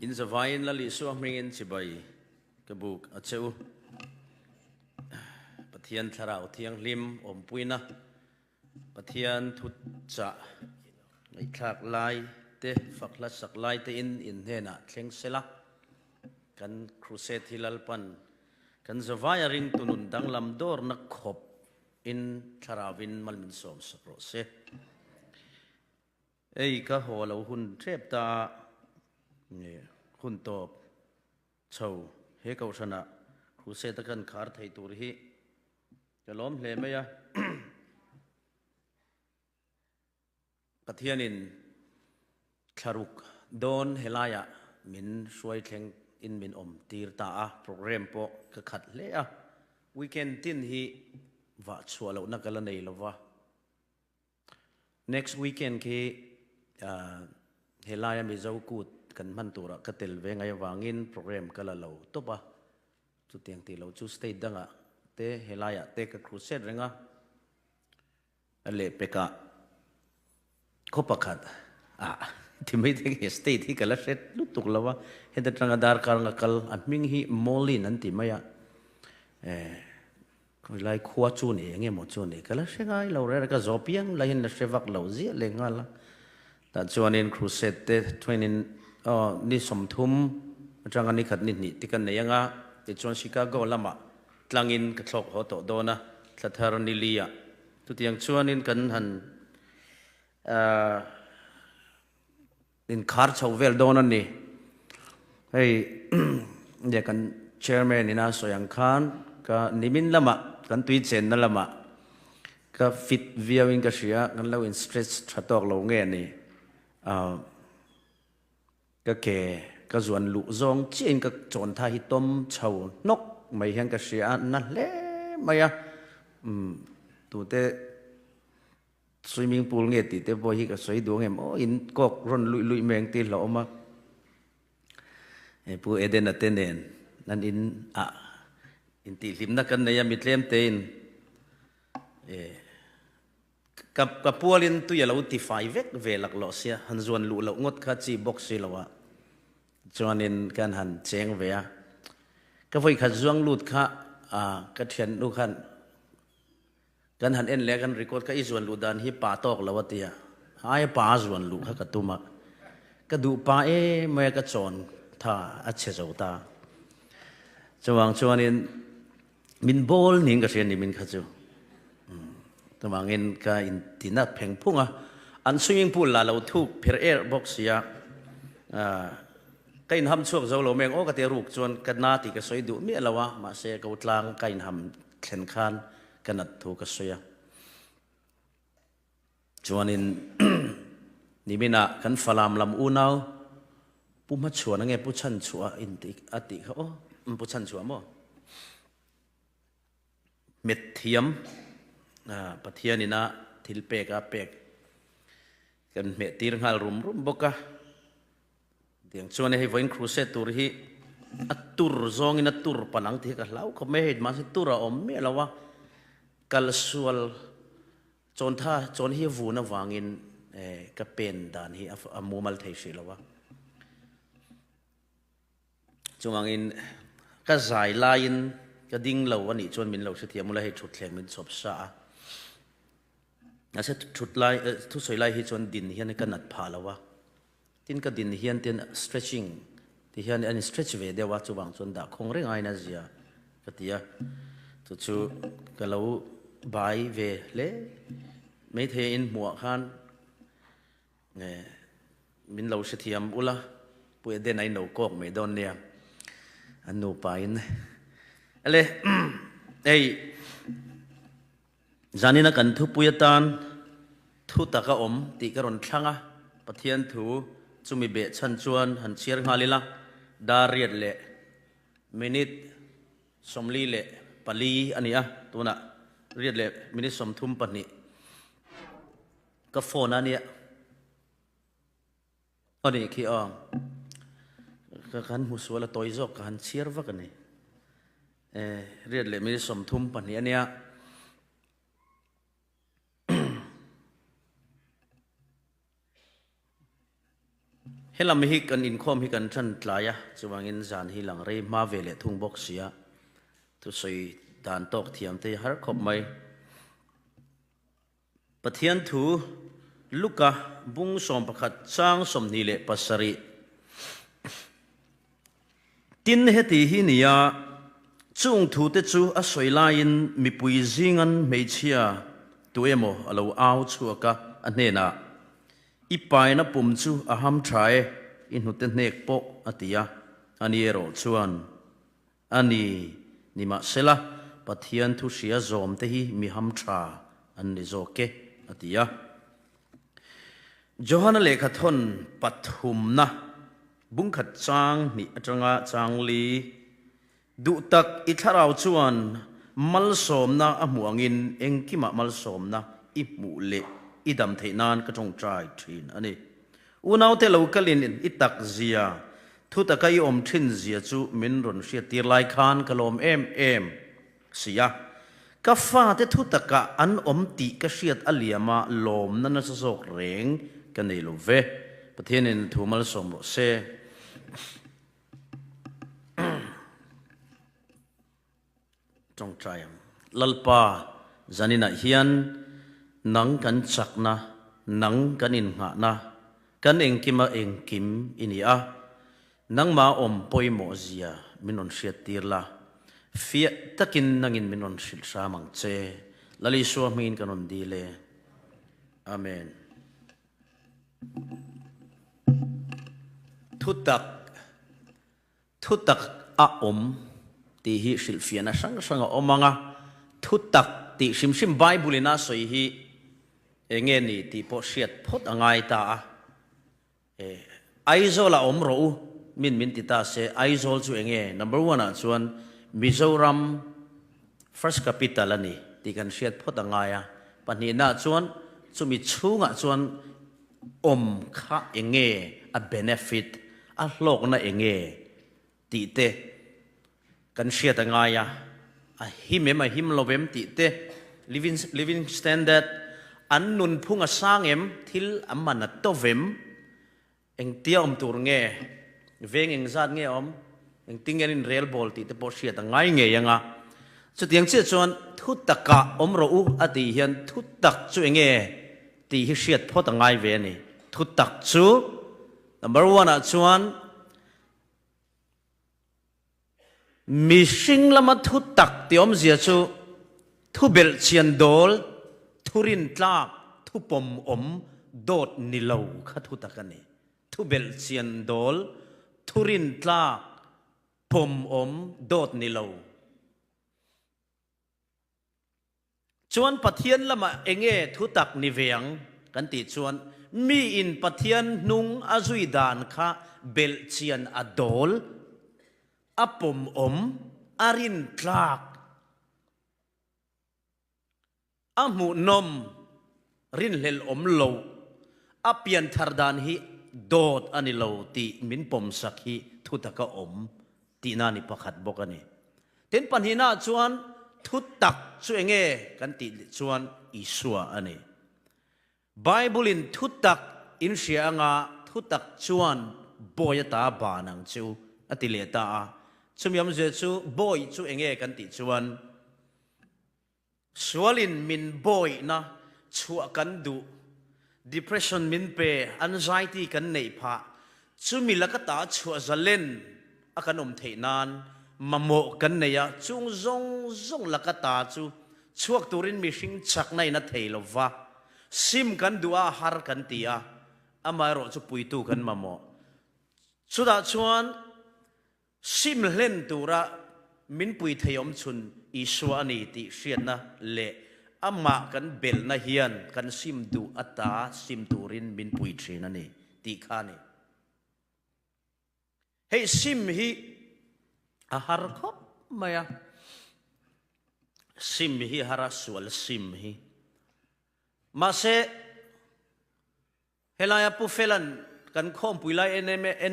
in zavain la li suak mingin chibai kabuk acheu pathian tharau thiang lim om puina pathian thut cha ngai thak lai te fakla sak lai te in hena thleng sela kan crusade hilal pan kan zavaya ring tunun dang lam dor na khop in tharawin malmin som sakro se ei ka holo hun trep ta hun top chau he kau sana crusade kan khar thei tur hi kalom hle me ya pathianin tharuk don helaya min suai thleng in min om tir ta a program po ka khat le a weekend tin hi va chualo na kala nei lova next weekend ki helaya mi zau kut kan man tura ka tel ve ngai wangin program kala lo topa chu tiang ti lo chu state danga te helaya te ka crusade renga ale peka kopakhat thì mấy thế state thì cái là set lúc tục là wa hiện tại trang dar kar ngakal adming hi molin an ti maya ko lai khua chu ni nge mo chu ni kala se ngai lo re ka zopiang la hin la sevak lo zia le ngala ta chuan in crusade te training ni somthum trang ani khat ni ti kan neyanga ti chuan chicago lama tlangin ka thlok ho to dona thlathar ni lia tu tiang chuan in kan han in khar chau vel don an ni hei ya kan chairman ina soyang khan ka nimin lama kan tui chen na lama ka fit viewing ka sia kan lo in stretch thatok lo nge ni ka ke ka zuan lu zong chen ka chon tha hi tom chau nok mai hang ka sia na le maya tu te swimming pool nghe ti te boy hi ka soi duang em in kok ron lui meng ti lo ma pu eden atenen nan in ti lim na kan ne ya mitlem tein ka pualin tu ya lo ti 5 vek ve lak lo sia han zuan lu lo ngot kha chi box si lawa chuanin kan han cheng ve a ka voi kha zuang lut kha ka thian nu khan kan han en le kan record ka izwan lu dan hi pa tok lawatia ai pa zwan lu kha ka tuma ka du pa me ka chon tha a che zo ta chuan in min bol ning ka sian ni min kha chu tamang in ka in tina pheng phunga an swimming pool la lo thu pher air box ya kain ham chuak zo lo meng o ka te ruk chuan ka na ti ka soi du mi lawa ma se ka utlang kain ham thlen khan kanat thu ka soya chuanin nimina kan falam lam unau puma chuan nge pu chan chua in ti ati kha pu chan chua mo methiam pathianina thilpe ka pek kan me tir ngal rum boka tiang chuan he voin crusade tur hi atur zong in atur panang thi ka lau kho me hed ma si tura om me lawa kal sual chon tha chon hi vu na wangin ka pen dan hi amumal thei si lawa chungangin ka zai lain ka ding lo ani chon min lo se thiamula he thut thleng min chop sa ase thut lai thu soi lai hi chon din hian ka nat pha lawa tin ka din hian ten stretching ti hian an stretch ve dewa chuwang chon da khong reng ai na zia ka tia chu ka lo bai về lẽ mấy thế in mùa khan mình lâu sẽ thiam ula bữa đêm này nấu cơm mấy đòn nè anh nấu pain ale ei zanina kan thu puyatan thu taka om ti karon thanga pathian thu chumi be chan chuan han chiar ngalila dariat le minute somli le pali ania tuna riat le minute som thum pani ka phone ania ani khi ka kan muswala toizok kan chiar wa kan ni riat le minute som thum pani ania helam hi kan in khom hi kan than tlaya chuwangin zan hi lang rei ma vele thung bok sia tu soi dan tok thiam te har khop mai pathian thu luka bung som pakhat chang som ni le pasari tin heti hi nia chung thu te chu a soilain mi pui zingan meichia tuemo alo au chuaka anena ipai na pum chu aham thai in hute nek po atia ani ero chuan ani nima sela pathian thu sia zom te hi mi ham tha an ni zoke atia Johana lekha thon pathum na bungkhat chang mi atanga changli du tak i tharau chuan mal som na amuangin engkima mal som na i mu le idam theinan ka tong trai thin ani unau te lokalin itak zia thu takai om thin zia chu min ron sia tir lai khan kalom em sia ka fa te thu taka an om ti ka siat aliama lom na na sok reng ka nei lo ve pathianin thu mal som ro se trong trai lalpa zanina hian nang kan chakna nang kan in nga na kan engkima engkim inia nang ma om poimo zia minon siat tirla fia takin nangin minon sil samang che lali so min kanon dile amen thutak a om ti hi silfiana sang omanga thutak ti simsim bible na soi hi enge ni ti po siat phot angai ta aizola omro min ti ta se aizol chu enge number 1 a chuan Mizoram first capital ani ti kan siat phot angaya pani na chuan chumi chunga chuan om kha enge a benefit a hlok na enge ti te kan siat angaya a him lovem ti te living standard an nun phunga sangem thil amana tovem eng tiam tur nge veng eng zat nge om eng tingen in real ball ti te por siat angai nge yanga chu tiang che chuan thutaka omro u ati hian thutak chu enge ti hi siat phot angai ve ni thutak chu number 1 a chuan mishing lama thutak tiom zia chu thubel chian dol thurin tlak thupom om dot nilo kha thutakani thubel chian dol thurin tlak pom om dot nilo chuan pathian lama enge thutak ni veang kan ti chuan mi in pathian nung azui dan kha bel chian adol apom om arin tlak amu nom rin lel om lo apian thardan hi dot ani lo ti min pom sak hi thutaka om ti na ni pakhat bokani ten panhina chuan thutak chu enge kan ti chuan isua ani bible in thutak in sianga thutak chuan boyata banang chu atileta chumyam je chu boy chu enge kan ti chuan swalin min boy na chua kan du depression min pe anxiety kan nei pha chumi lakata chua zalen akanom theinan mamo kan neya chung zong lakata chu chuak turin mishing chaknai na theilova sim kan dua har kan tia amaro chu puitu kan mamo chuda chuan sim len tura min pui theiom chun iswa ani ti hriatna le ama kan bel na hian kan sim du ata sim turin min pui thin ani ti khani hei sim hi a har khop maya sim hi haraswal sim hi mase helaya pu felan kan khom puilai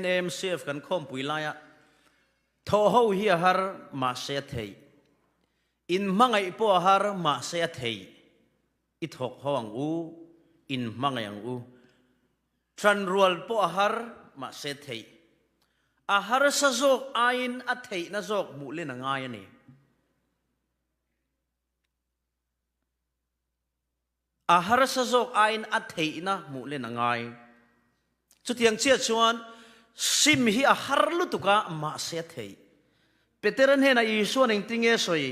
NMCF kan khom puilaya tho ho hi har ma se thei in mangai po har ma se thei i thok hawang u in mangai ang u tran rual po har มาเสเทอาหารสะจกไอ้อัฐินะจกมุเลนง่ายนี่อาหารสะจกไอ้อัฐินะมุเลนง่ายจุดยังเชื่อชวนซิมฮีอาหารลุตุกะมาเสเทเปเตอร์เห็นอิสุนังติงเอสอย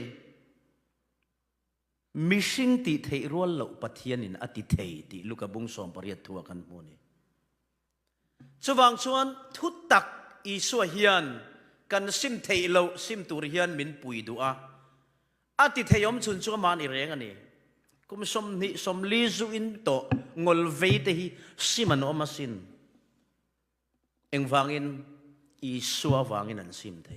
มิชิงติเทรัวเหล่าปัทยานินอติเทติลูกบุงสอมปริยัตทัวกันโมนี่สว่างชวนทุตักอิสุเฮียนกันซิมเทเหล่าซิมตุริยันมินปุยดูอาอติเทยอมชุนชัวมันอิเรงอันนี้กุมสมลิจูอินโตงอลเวเตฮีซิมันอมาสินเอ็งฟังอินอิสุฟังอินอันซิมเท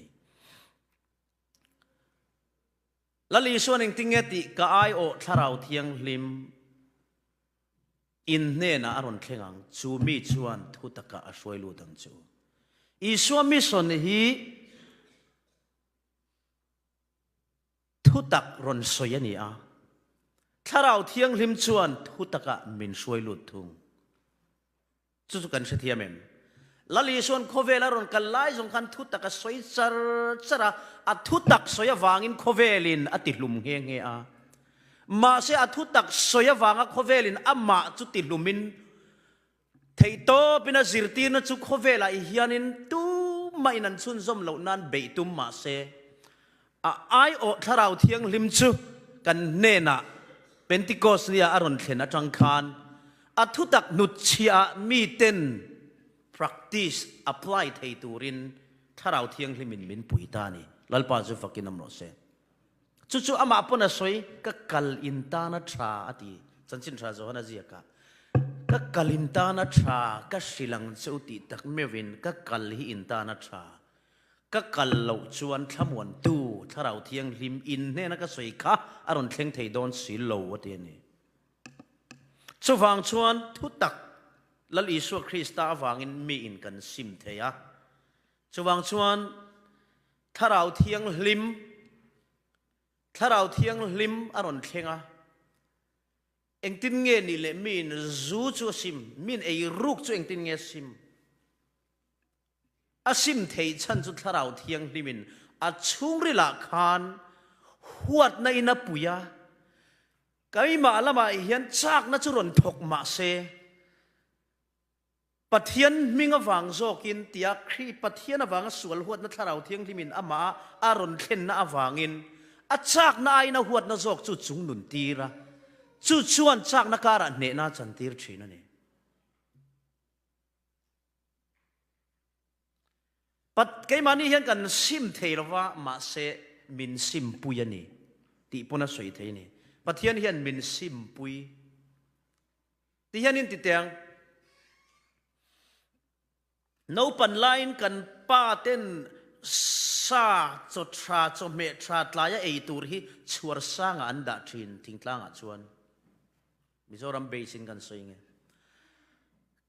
ละลีส่วนหนึ่งติงเงติกายโอทาราวเทียงลิมอินเนน่าอารมณ์เข่งจูมีชวนทุตกะช่วยลูดังจูอีส่วนมิส่วนนี้ทุตักรอนสวยนี่อ่ะทาราวเทียงลิมชวนทุตกะมินช่วยลูทุงจุดกันเสียเมมละลีส่วนโคเวลารอนกันไล่สงคันทุตักสวยจระอัทุตักสวยวางินโคเวลินอติลุมเฮงเฮอามาเสอัทุตักสวยวางโคเวลินอามาจุติลุมินเทโตเป็นจิรตีนจุโคเวลาอิฮยานินตูไม่นันซุนซอมเหล่านั้นเบยตุมมาเสไอโอทาราวเทียงลิมจูกันเนน่ะเป็นติโกสเนียอารอนเขนจังคานอัทุตักนุชเชียมีเต็นpractice apply เทตูรินถ้าเราเที่ยงลิมินมินปุยตานี่ลัลปาจุฟักินน้ำโนเซจู่ๆอามาปนสวยก็กัลอินตานาทราอติจันจินทราโจฮนาจีกะก็กัลอินตานาทราก็สิลังเจ้าติตักเมวินก็กัลฮิอินตานาทราก็กัลเหล่าชวนขมวนตูถ้าเราเที่ยงลิมอินเนี่ยนะก็สวยค่ะอารมณ์เที่ยงไทยโดนสีเหล่าวะเดียนี่จู่ฟังชวนทุตักลัลอิสุคริสต์วางอินมีอินกันซิมเทียจวางชวนถ้าเราเที่ยงลิมอารมณ์เข่งเอ็งตินเงี้ยนี่แหละมีนจูชัวซิมมีนไอรูกชัวเอ็งตินเงี้ยซิมอาซิมเทียฉันจุดถ้าเราเที่ยงลิมินอาชุงริลาคานหัวในนับปุยาก็มีมาละมาเฮียนจากนัจุรนทกมาเซปะเทียนมิงวังโจกินเตียครีปะเทียนวังสวลหัวนัทเราเทียงที่มินอามาอารอนเข็นนาวังอินอาจากนายนาหัวนัจกจุดจุงนุนตีระจุดชวนจากนักการเนนาจันตีร์ชีนั่นเองปัดไกมันนี่เห็นกันซิมเทลว่ามาเซมินซิมปุยนี่ตีปนสวยเทนี่ปะเทียนเห็นมินซิมปุยตีเห็นนินติเตียงนูปันไลน์กันป้าเต้นซาจดทราจดเมตราตลายไอตูร์ฮีชวร์สร้างอันดับทินทิ้งกลางชวนมิโซรัมเบสินกันสวยงาม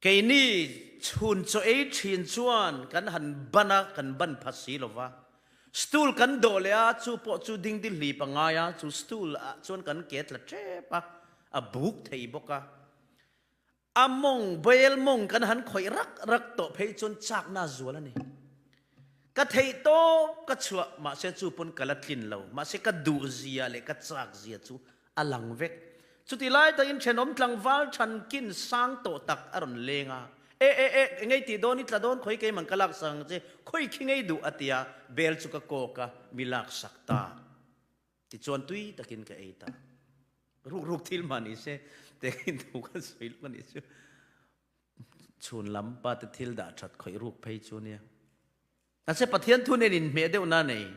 เกนี่ชุนโจเอทินชวนกันหันบันกันบันภาษีหรอวะสตูลกันโดเลยจูปอจูดิ้งดิลีปังไงจูสตูลชวนกันเกตละเจ็บบุกเทยบกอามงเบลมงกันหันคอยรักโตเพยจนจากน่าจัวแล้วนี่ก็เทยโตก็ชัวมาเสจูปนกัลตินเรามาเสก็ดูเสียเลยก็จากเสียจูอลังเวกจุดที่ไล่แต่อินเชนอมทางวัลชันกินสร้างโตตักอารมณ์เลงไงตีโดนนี่ตะโดนคอยเกมันกลักสังเจคอยคิงไงดูอัตยาเบลจุกโกกะมิลักสักตาที่จวนตุยตะกินกับเอตารูกทิลมันนี่เสแต่กินถูกกันสวยมันนี่ชวนลำปาตทิลดาชัดคอยรูกไปชวนเนี่ยนั่นเสปะเทียนทุนเองเมียเดียวนั่นเอง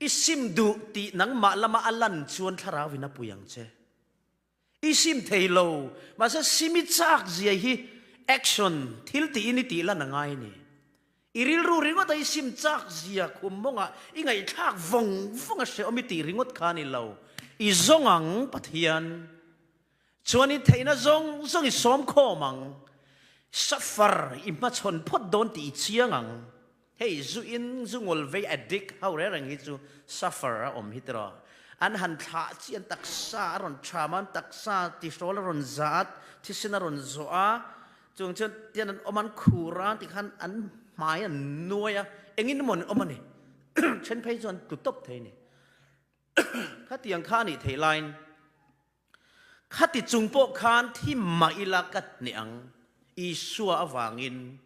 อิซิมดูตีนังมาละมาอัลลันชวนทาราวินาปุยังเชอิซิมเทโลมาซะซิมิจากเสียฮีแอคชั่นทิลตีอินิตีละนังไงนี่อิริลรูริงว่าแต่อิซิมจากเสียคุมมงอ่ะอิงไงทักฟงเสียอมิตีริงว่าคานิโลอิซงอังปะเทียนชวนอิเทน่าซงอิสมโคมังซัฟฟาร์อิมาชนพดโดนตีเชียงังเฮ้ยจูอินจูงอลเวย์อดิกเขาเรื่องนี้จูซัฟฟาร์อมฮิตรออันหันท่าเชียนตักซาอรอนทรามันตักซาติโซลอรอนจัดที่สินอรอนโซอา chung chân tiền anh ôm ăn khủ ra thì khăn ăn mái ăn nuôi à anh in một ôm ăn này chân phải chọn tụt tốc thế này khát tiền khăn này thế line khát thì chung bộ khăn thì mai là cắt niang Isua avangin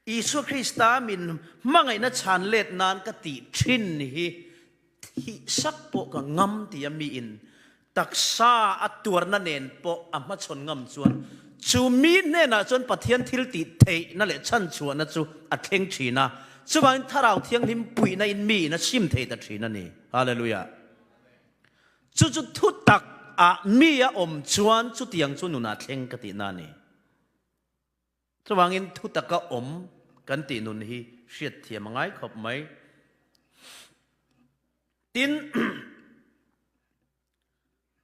Isua Krista min mangai na chan let nan ka ti thin hi sak po ka ngam ti ami in taksa atur na nen po ama chon ngam chuan chu mi ne na chon pathian thil ti thei na le chan chuan na chu a thleng thina chuwang tharau thiang lim pui na in mi na sim thei ta thina ni hallelujah chu chu thu tak a mi a om chuan chu tiang chu nu na thleng ka ti na ni chuwang in thu tak ka om kan ti nun hi hriat thiam ngai khop mai tin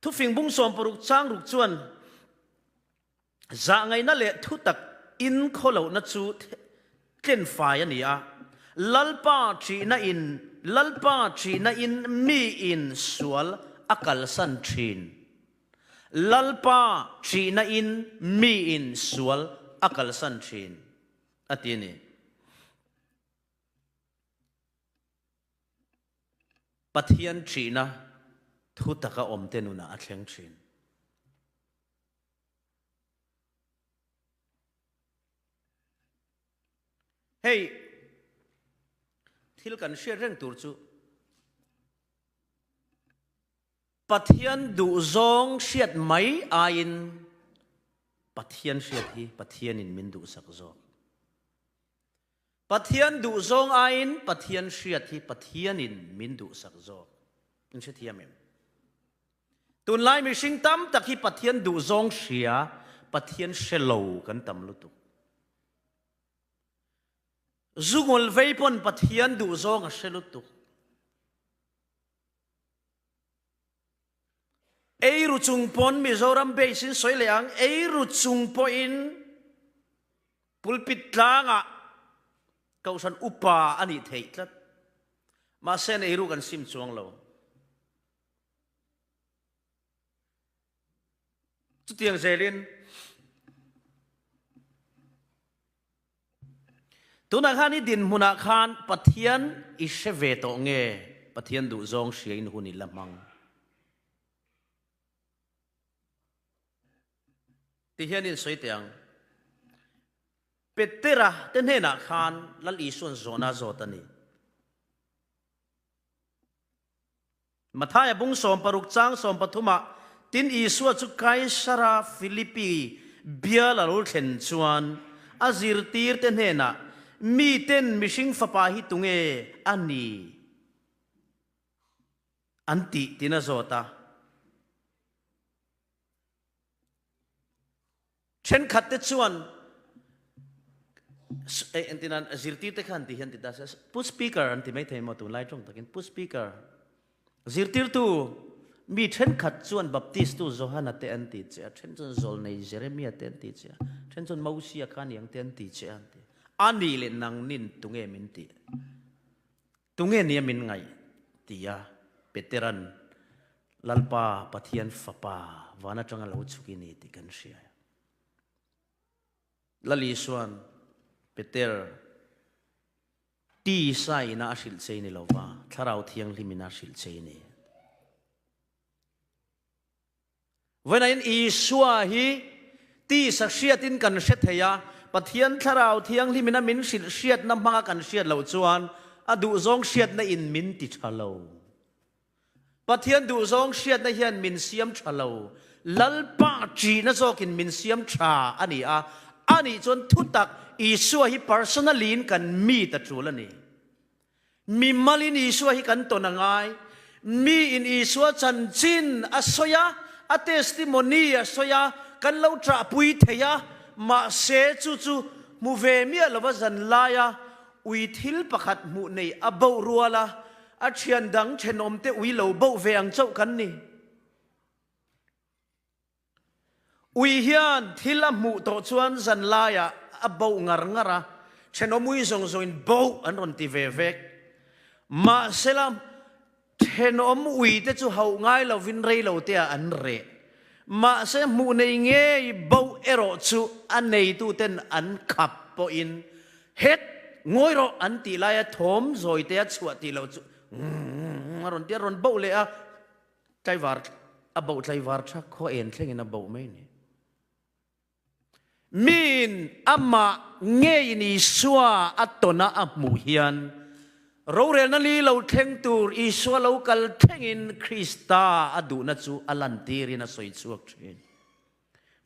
thu phing bung som paruk chang ruk chuan za ngai na le thu tak in kholo na chu tlen fai ani a lalpa chi na in mi in sual akal san thin lalpa chi na in mi in sual akal san thin atini pathian china thu taka om tenuna athleng thin hey thil kan share reng tur chu pathian du zong shiat mai ain pathian shiat hi pathian in min du sak zo pathian du zong ain pathian shiat hi pathian in min du sak zo in se thiamem tun lai mi sing tam tak hi pathian du zong shia pathian shelo kan tam lutu zungol veipon pathian du zong a shelutu ei ru chung pon Mizoram Basin soileang ei ru chung po in pulpit tlanga kausan upa ani theitlat ma sen ei ru kan sim chuang lo chu tiang zelin tuna khani din huna khan pathian iseve to nge pathian du zong shein huni lamang ti hianin soitiang petera ten hena khan lal isun zona zotani mathaya bung som paruk chang som pathuma tin isua chu kai sara Philippi biala rul thlen chuan azir tir ten hena mi ten mishing fapa hi tunge ani anti tina zota chen khatte chuan entinan zirti te khan ti hian ti das put speaker anti mai thei mo tu lai tong takin put speaker zirtir tu mi chen khat chuan baptist tu Johanna te anti che chen chun zol nei Jeremiah te anti che chen chun Moses khan yang te anti che anti ani le nang nin tunge min ti tunge ni min ngai tia veteran lalpa pathian fapa wana changa lo chuki ni ti kan sia lali suan peter ti sai na ashil chei ni lova tharau thiang limina shil chei ni when in isua hi ti sakshiatin kan shetheya pathian tharau thiang limina min shil shiat na ma kan shiat lo chuan adu zong shiat na in min ti thalo pathian du zong shiat na hian min siam thalo lalpa chi na zokin min siam tha ani a ani chon thutak isua hi personally kan mi ta chulani mi malin isua hi kan to nangai mi in isua chan chin asoya a testimony asoya kan lo tra pui theya ma se chu chu mu ve mi lova zan laya ui thil pakhat mu nei abo ruala a thian dang thenom te ui lo bo ve ang chau kan ni ui hian thila mu to chuan zan laya abo ngar ngara thenomui zong zong in bo an ron ti ve vek ma selam thenom ui te chu hau ngai lo vin rei lo te an re มาเสมูในเงี้ยบ่าวเอโรจูอันในตู้เต้นอันขับปอินเฮ็ดงอยรออันตีลายถมซอยเตียชวดตีเราจูรอนเตียรอนบ่าวเลยอะใจวาร์บ่าวใจวาร์ชักข้อเอ็นเช่นนั้นบ่าวไม่เนี่ยมีนอามาเงี้ยนี่ชัวอัตโตนะอับมูเฮียนเราเรียนนั่นลีเราเทงตูร์อีชัวเรากัลเทงอินคริสตาอดูนัจูอลันตีรินัสอยชัวเชน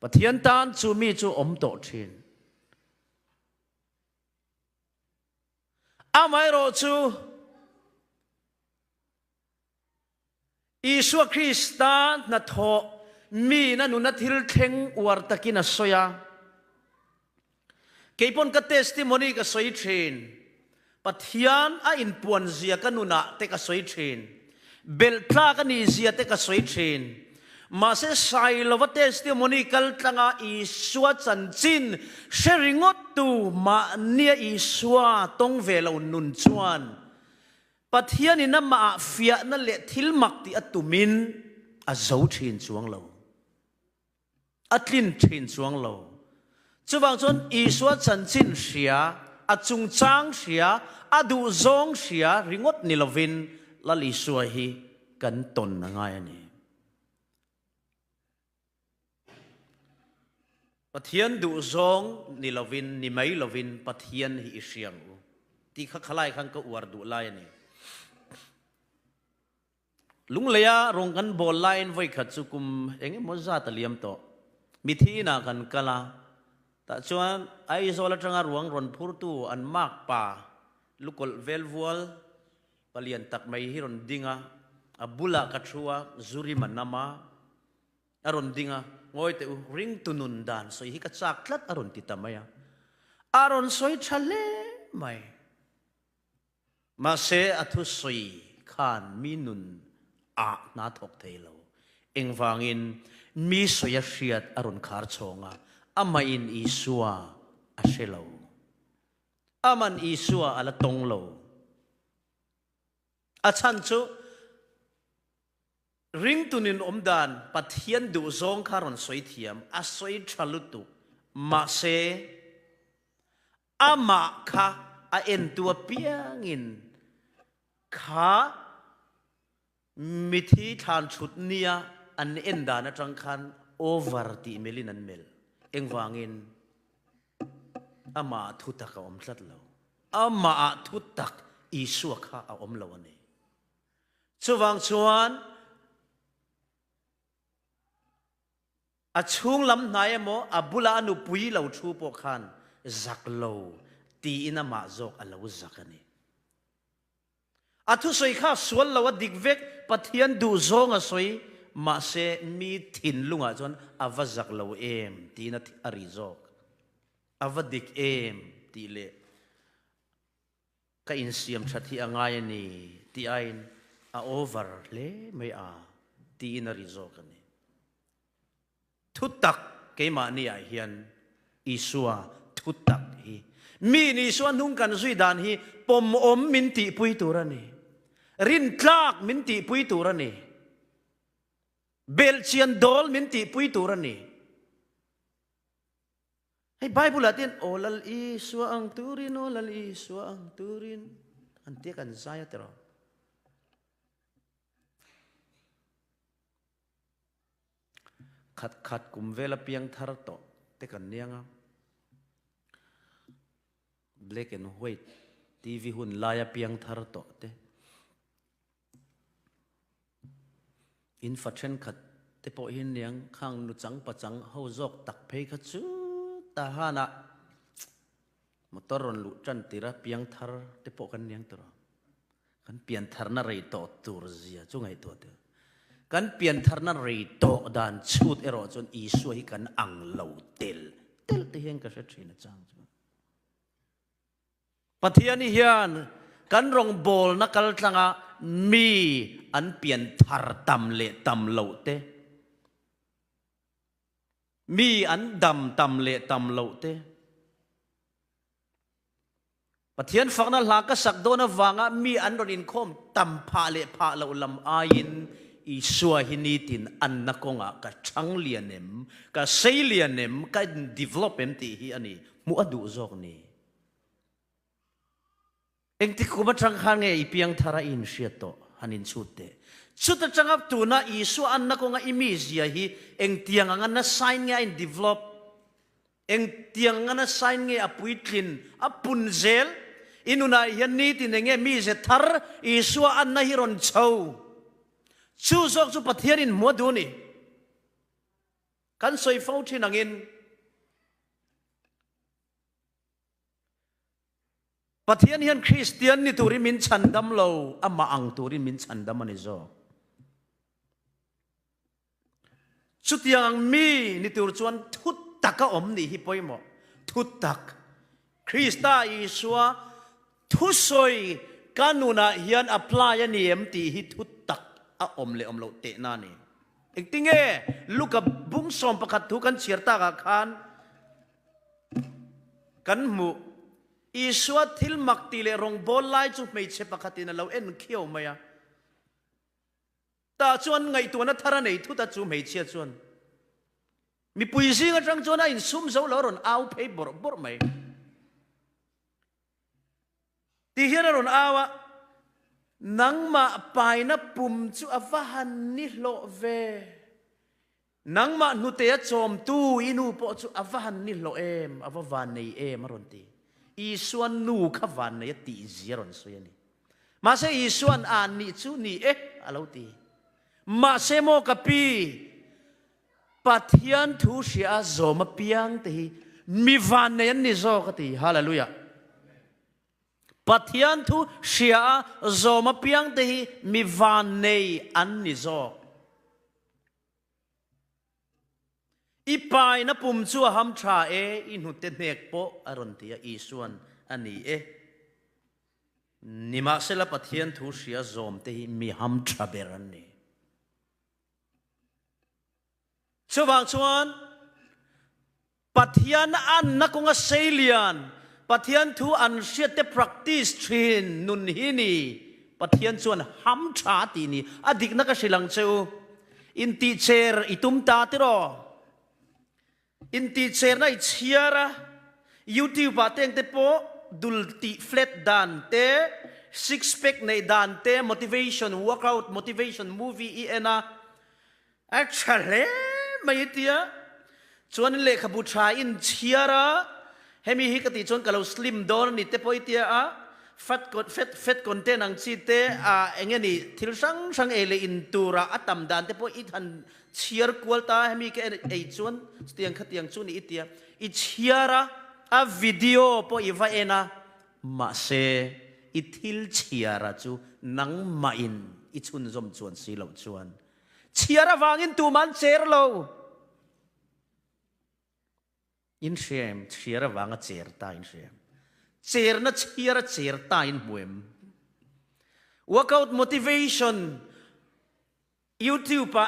ปะเทียนตานจูมีจูอมโตเชนอาไม่รู้จูอีชัวคริสตานัทโฮมีนั่นนุนัทิลเทงอวาร์ตะกินัสอยาเกี่ยปนกับเทสติโมนีกับสอยเชนปัทยานอินปวนเสียกันนุนะเตกสวยเชนเบลทรากันนีเสียเตกสวยเชนมาเสไซลวัตเตสติโมนิกัลตั้งอีสวดสันจินเชริงอตูมาเนียอีสวดตงเวลานุนจวนปัทยานี่นมาฟิยนั่นเลทิลมักติอัตุมินอาเจ้าเชนจวงเราอัตลินเชนจวงเราจะวางจนอีสวดสันจินเสียอาจุงจางเสียอาดูจงเสียริงอดนิลวินลลิสวยฮีกันตนง่ายนี่ปะเทียนดูจงนิลวินนิไม่ลวินปะเทียนฮีเสียงที่ข้าขลายขังก็อวดดูไลนี่ลุงเลียรงกันบอลไลน์ไว้ขัดสุกุมเองมอซาตะเลียมโตมิทีนากันกะลาแต่ชวนไอ้โซลจังหวงรอนพูดตูอันมากป่าลูกเวลวัลปลียนตักไม่ฮิรอนดิงะอับุลากัชัวจูริมันนามาอรอนดิงะงอยเตอริงตุนุนดานสอยฮิกัดสักลัดอรอนติตามายอารอนสอยทะเลไม่มาเสอทุสอยขานมีนุนอานาทกเทโลเอ็งฟังอินมีสอยเชียดอรอนคาร์ชงะอามาอินอิสัวอาเชลาวอามันอิสัวอาละตงโลอาชันจูริงตุนินอมดานปัทยันดูซองคารอนสวยเทียมอาสวยชลุตุมาเซอามาค่ะอาเอ็นตัวเปียงินค่ะมิธีทานชุดเนียอันเอ็นดานะจังคันโอเวอร์ตีเมลินันเมลเอ็งวางินอามาทุตักอมสัตเราอามาทุตักอิสุขะอมเราวันนี้ชวางชวนอาช่วงลำนายโมอาบุลานุปุยเราชูปขันจักเราตีอินามาจอกอาเราจักนี่อาทุสอยข้าสวนเราดิกเวกปะเทียนดูซองอาสวยมาเสมีถิ่นลุงอาจวนอาวจักเราเอ็มตีนัทอาริจอกอาวดิกเอ็มตีเล่ก็อินเสียมชัดที่อ่างายนี่ตีไอน์อาโอเวอร์เล่ไม่อาตีนาริจอกนี่ทุตักเกมานี่ไอเฮียนอิสัวทุตักฮีมีนี่ส่วนนุ่งกันสุยดานฮีปมอมมินติปุยตัวนี่รินทลากมินติปุยตัวนี่เบลเชียนดอลมินติปุยตัวนี่ให้ไบเบิลละเตียนโอลัลอีสวางตูรินโอลัลอีสวางตูรินอันเทียกันใจเตอร์ขัดกุมเวลาเพียงทาร์โตเตกันเนียงblack and white TV หุ่นลายเพียงทาร์โตเตอินฟัชเชนขัดเตปอหินเนียงข้างนุจังปะจังเฮาจอกตักเพยขัดจูตาฮานะมอตรอนลุจันติระเพียงทาร์เตปอกันเนียงตัวกันเปลี่ยนทาร์น่ะไรต่อตัวเสียจุงไงตัวเดียวกันเปลี่ยนทาร์น่ะไรต่อด่านชุดเอรอจนอีสวยกันอังเหลาเตลที่เฮงก็เสถียรจังปะเทียนี่เฮียนกันรองบอลนักกัลตังมีอันเปลี่ยนทาร์ตำเละตำเหลาเตมีอันดำตำเละตำเหลาเตปะเทียนฝักนั้นหลักก็สักโดนวังมีอันโดนอินคมตำพาเละพาเหลาลำอายิน isua hinitin an na konga ka chang lianem ka sei lianem ka development ti hi ani mu adu zok ni engti kuma chang khan nge ipiang thara in shiato hanin chute chuta changap tu na isu an na konga imizia hi engtiang anga na sign nga in develop engtiang anga na sign nge apuitlin apunzel inuna yan ni tinenge mi se thar isu an na hiron chau chu zok chu pathianin moduni kan soi fau thin angin pathian hian Christian ni turin min chandam lo ama ang turin min chandam ani zo chutiang mi ni tur chuan thut taka om ni hi poimo thut tak Krista Isua thu soi kanuna hian apply ani em ti hi thut tak a om le om lo te na ni engtinge luka bung som pakhat thu kan chirta ka khan kan mu Isua thil makti le rong bol lai chu mei che pakhatin lo en khiau maya ta chuan ngai tu na thara nei thu ta chu mei chia chuan mi pui sing atang chuan a in sum zo lo ron au phei bor bor mai ti hian ron awa nangma paina pum chu avahan ni lo ve nangma nu te chom tu inu po chu avahan ni lo em avavan nei em ron ti Isuan nu khavan nei ti ziron so yani ma se Isuan an ni chu ni alo ti ma se mo kapi pathian thu sia zoma piang te mi van nei ni zo ka ti hallelujah pathian thu sia zoma piang te mi van nei an ni zo ipai na pum chu ham tha in hu te nek po aron tia Isuan ani nima sela pathian thu sia zom te mi ham tha beran ni chuwang chuan pathian an na konga selian pathian thu an sia te practice thin nun hi ni pathian chuan ham tha ti ni adik na ka silang cheu in teacher itum ta ti ro in teacher na ichiara YouTube ateng te po dulti flat dan te six pack nei dan te motivation workout motivation movie ena actually mai tia chuan le khabu tha in chiara hemi hi kati chuan kalau slim don ni te po tia a fat content ang chi te a engeni thil sang ele in tura atam dan te po I than chiar kwalta hemi ke ei chuan stiang khatiang chu ni itia I chiara a video po iwa ena ma se I thil chiara chu nang ma in I chun zom chuan si lo chuan chiara wangin tu man cher lo in shame chiara wanga cher ta in shame cher na chiara cher ta in buem workout motivation YouTube pa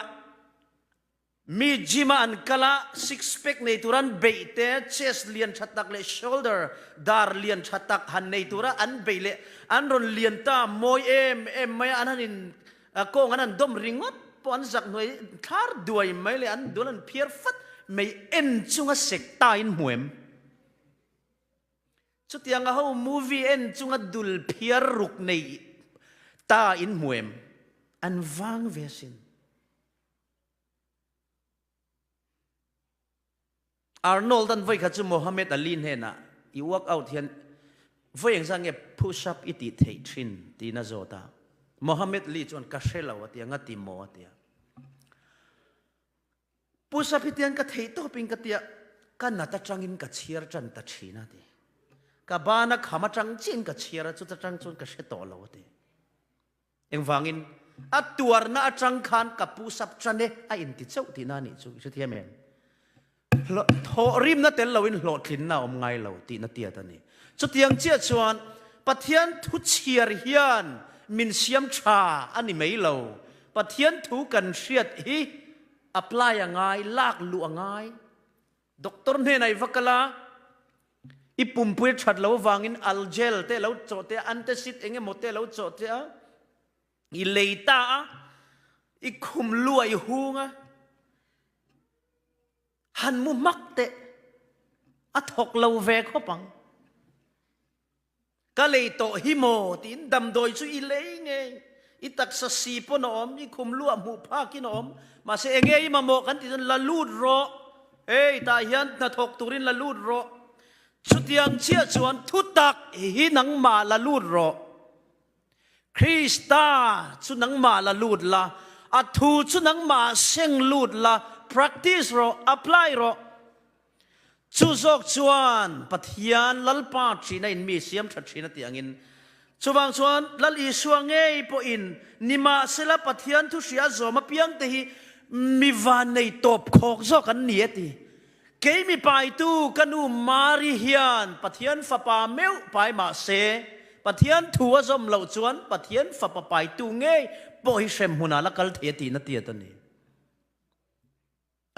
mi jima an kala six pack nei turan beite chest lian thatak le shoulder dar lian thatak han nei tura an beile an ron lian ta moi em mai anin ko nganan dom ringot pon zak noi thar duai mai le an dulan phier fat mai en chunga sekta in muem chutiang a ho movie en chunga dul phier ruk nei ta in muem an wang vesin Arnold dan voi khachu Mohammed Ali hena I work out hian voi engzang e push up iti thei thin ti na zota Mohammed Ali chuan ka shela watia nga ti mo atia push up itian ka thei to ping ka tia kan na ta changin ka chiar chan ta thina ti ka bana khama chang chin ka chiara chu ta chang chun ka she to lo ti engwangin atuar na achang khan ka push up chane a in ti chau ti na ni chu chu thiam em tho rim na tel lawin hlo thin na om ngai lo ti na tia ta ni chutiang chia chuan pathian thu chiar hian min siam tha ani mei lo pathian thu kan hriat hi apply angai lak lu angai doctor ne nai vakala ipumpui that lo wangin algel te lo chote antacid enge mote lo chote a I leita i khum lua i hunga han mu makte a thok lo ve khopang ka lei to hi mo tin dam doi chu i lei nge i tak sa si po no om i khum lua mu pha ki no om ma se enge i ma mo kan ti la lut ro ei ta hian na thok turin la lut ro chutiang chia chuan thu tak hi nang ma la lut ro Krista chu nang ma la lut la a thu chu nang ma seng lut la practice ro apply ro chu zok chuan pathian lalpa thina in mi siam that thina tiangin chuwang chuan lal i suange po in nima sela pathian thu sia zoma piang te hi mi van nei top khok zo kan nie ti ke mi pai tu kanu mari hian pathian fa pa meu pai ma se pathian thua zom lo chuan pathian fa pa pai tu nge po hi sem huna la kal the ti na ti atani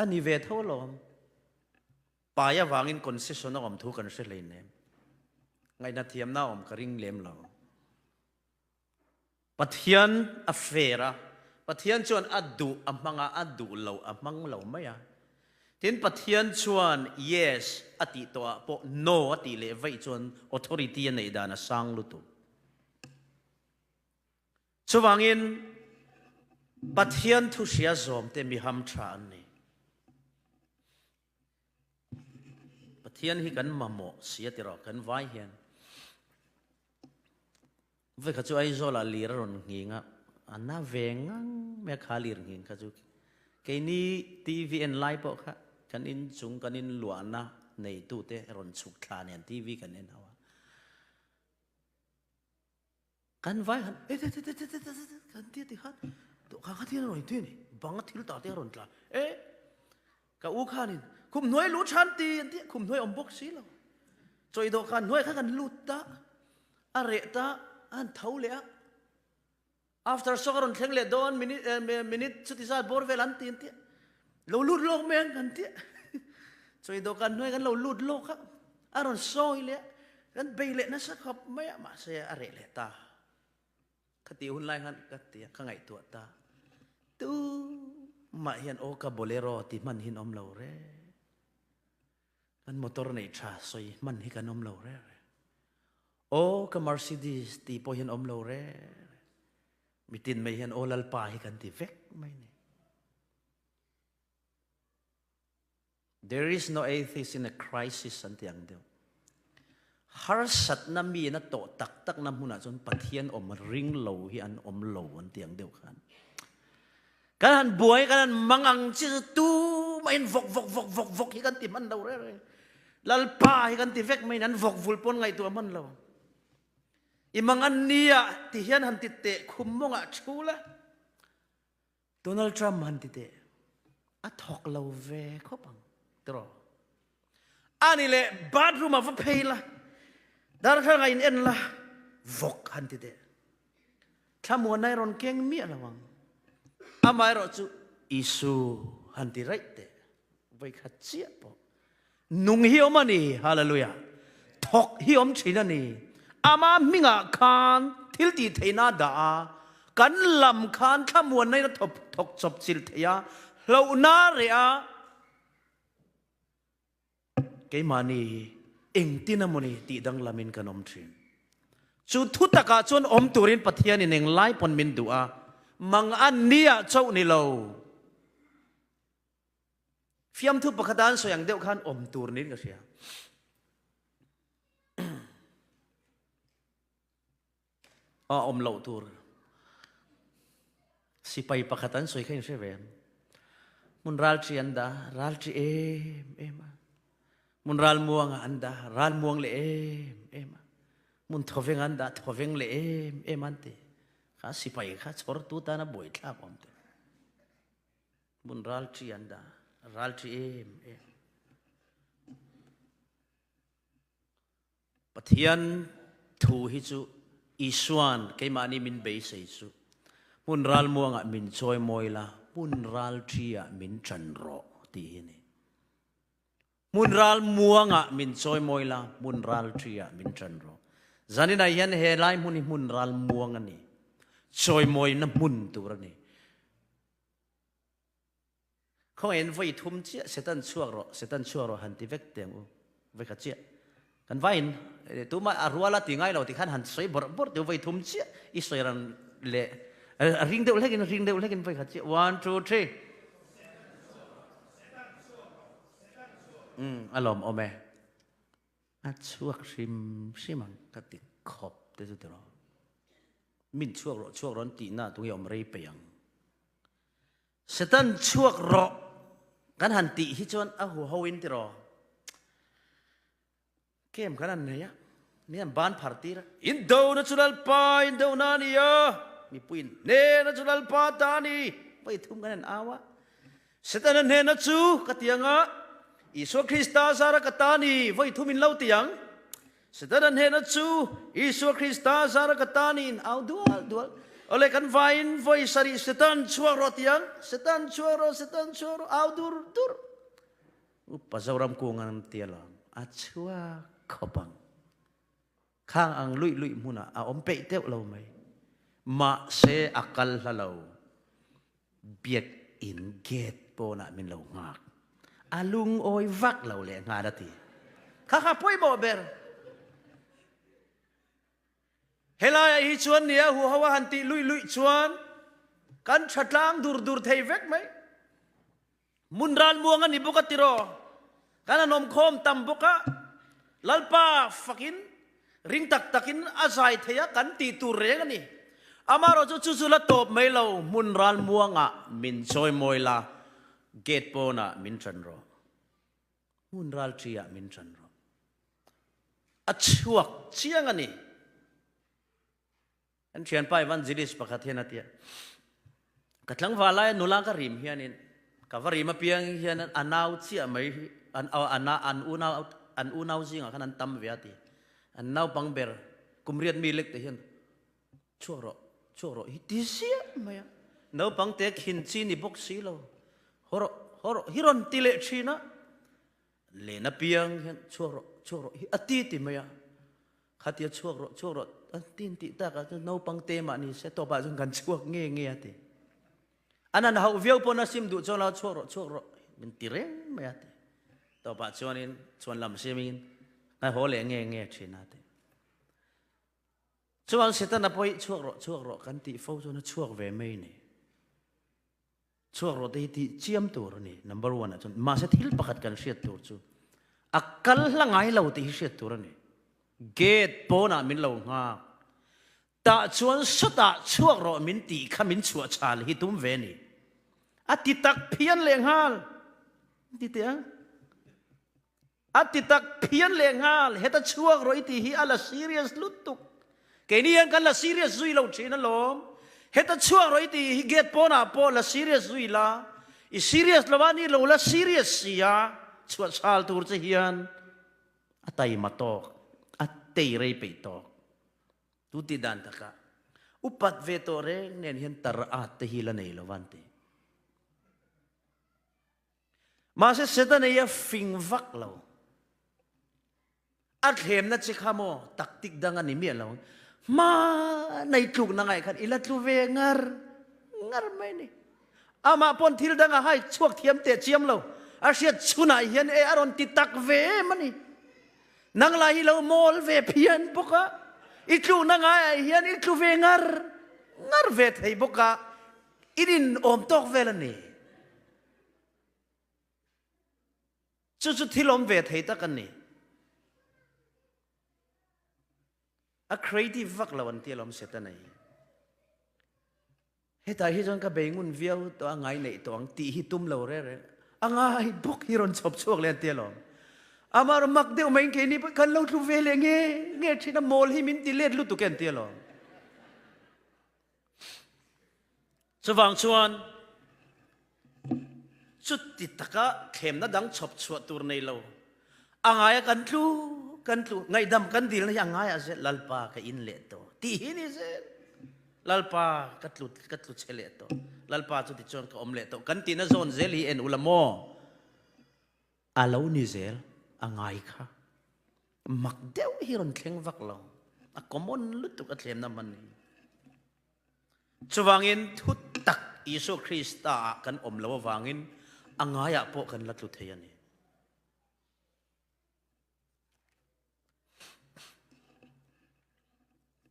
ani ve tholom paya wangin concession om thu kan se lein nem ngai na thiam na om karing lem lo pathian afera pathian chuan adu amanga adu lo amang lo maya tin pathian chuan yes ati to po no ati le vai chuan authority nei dana sang lu tu chuwangin pathian thu sia zom te mi ham tha an ni pathian hi kan mamo sia ti ro kan vai hian ve kha chu ai zo la lir ron nginga anna vengang me khalir ngin kha chu ke ni tv en live po kha kan in chung kan in luana nei tu te ron chuk thla nen tv kan en hawa kan vai han kan ti ti han to kha ti roi tu ni bang thil ta te ron tla ka u khanin kum noi lu chan ti ti kum noi om bok si lo choi do kan noi kha kan lut ta are ta an thau le after sokaron thleng le don minute chuti sa bor vel an tin ti lo lut lo men kan ti choi do kan noi kan lo lut lo kha aron soi le kan be le na sa khop mai ma se are le ta khati hun lai han ka ti kha ngai tu ta tu ma hian o ka bolero ti man hin om lo re kan motor nei tha soi man hi kan om lo re o ka Mercedes ti po hian om lo re mitin mai hian olal pa hi kan ti vek mai ni there is no atheist in a crisis an tiang deu har sat na mi na to tak tak na huna chon pathian om ring lo hi an om lo an tiang deu khan kan buai kan mangang chi tu main vok vok vok vok vok hi kan ti man lo re lal pa hi kan ti vek mai nan vok vulpon ngai tu man lo imangan nia ti hian han ti te khummonga chula Donald Trump han ti te a thok lo ve khopang tro ani le bathroom of phaila dar thanga in en la vok han ti te thamon nai ron keng mi alawang amai ro chu isu han ti right te vai khat chia po nung hi omani hallelujah thok hi om china ni ama minga khan thil ti theina da kan lam khan thamon nai na thop thok chop chil theya lo na re a ke mani eng tinamoni ti dang lamin kanom thin chu thu taka chon om turin pathian in eng lai pon min du a mang an nia chau ni lo fiam thu pakhadan soyang deuh khan om tur nin ka sia om lo tur sipai pakhatan soi khain se ven mun ral chi anda ral chi em mun ral muang anda ral muang le em mun thoveng anda thoveng le em ante kha sipai kha chor tu ta na boi thla pom te mun ral chi anda ral chi em pathian thu hi chu isuan ke mani min be sei chu mun ral muanga min choi moila mun ral thia min chan ro ti ni mun ral muanga min choi moila mun ral thia min chan ro zanina hian he lai mun ral muanga ni choi moi na mun tur ni không en voi thum chia setan chuak ro han ti vek teng u vek ka chia kan vain tu ma arwala ti ngai lo ti khan han soi bor tu voi thum chia i soi ran le ring deuh lekin voi ka chia 1 2 3 alom ome a chuak simang ka ti khop te tu ro min chuak ron ti na tu yom rei peyang setan chuak ro kan han ti hi chon a hu howin ti ro kem kan an ya ni an ban party ra indo natural pa indo na ni ya mi puin ne natural pa ta ni pai thum kan an awa setan ne na chu katianga Isu Krista sara katani voi thumin lau tiang setan he na chu Isu Krista sara katani au dual ole kan vain voi sari setan chuak ro tiang setan chuak ro au dur upazauram ko ngan tialang achua khopang khang ang lui muna a ompe teu lo mai ma se akal halau biet in gate pona min lo ngak alung oi vak lo le nga dati kha poi bo ber helai hi chuan nia hu hawa hanti lui chuan kan thatlang dur thei vek mai munran muang ani buka tiro kana nom khom tam buka lalpa fakin ring takin azai theya kan ti tur re ani amaro chu la top mai lo munran muanga min choi moila gate pona min chan ro munral tria min chan ro achuak chiang ani an thian pai van jilis pakhat hian atia katlang walai nulang ka rim hianin kavari ma piang hian anau chia mai an unau zinga kan an tam viati an nau pangber kumriat mi lek te hian choro hitisia maya nau pang te khin chi ni bok si lo horo hiron tile china le na piang hian choro ati ti maya khatia choro tin ti ta ka nau pang te ma ni se to ba jong kan chuak nge ati anan hau viau pona sim du chola choro min tireng maya ti to ba chuan lam simin na hole nge china te chuan setan apoi chuak ro kan ti fo chona chuak ve mai ni chuak ro te ti chiam tur ni number 1 chon ma se thil pakhat kan hriat tur chu akal hlangai lo ti hriat tur ni gate pona min lo nga ta chuan sota chuak ro min ti khamin chua chal hi tum ve ni ati tak phian leng hal ti te ati tak phian leng hal heta chuak ro ti hi ala serious lutuk ke ni an kan la serious zui lo thina lom heta chuak ro ti hi gate pona po la serious zui la i serious lawani lo la serious sia chua chal tur che hian atai matok atei rei pe tok tu ti dan taka upat ve to re nen hian tar at te hi la nei lo wante ma se setan ya fing vak lo at hem na chi khamo taktik dang ani mi lo ma nei tluk na ngai khan ila tlu ve ngar mai ni ama pon thil dang a hai chuak thiam te chiam lo a hriat chuna hian e aron ti tak ve mani nang lai lo mol ve phian boka itlu na ngai hian itlu ve ngar ve thei boka idin om tok velani chu thilom ve thei ta kan ni a creative vak lawan ti lom setanai heta hi jong ka bengun viau to angai nei to ang ti hi tum lo re angai bok hiron chop chuak len ti lom amar mak deu main ke ni kan lo tu ve le nge thina mol hi min ti let lu tu ken ti lom chuwang chuan chút ti taka khem na dang chop chuat tur nei lo angai kan tlu ngai dam kan dil na angai a se lalpa ka in le to ti hi ni se lalpa katlut chele to lalpa chu ti chon ka om le to kan ti na zon zel hi en ulamo alo ni zel angai kha mak deu hi ron thleng vak lo a common lutuk a thlem na man ni chuwangin thut tak Isu Krista kan om lo wangin angaya po kan latlu theyan ni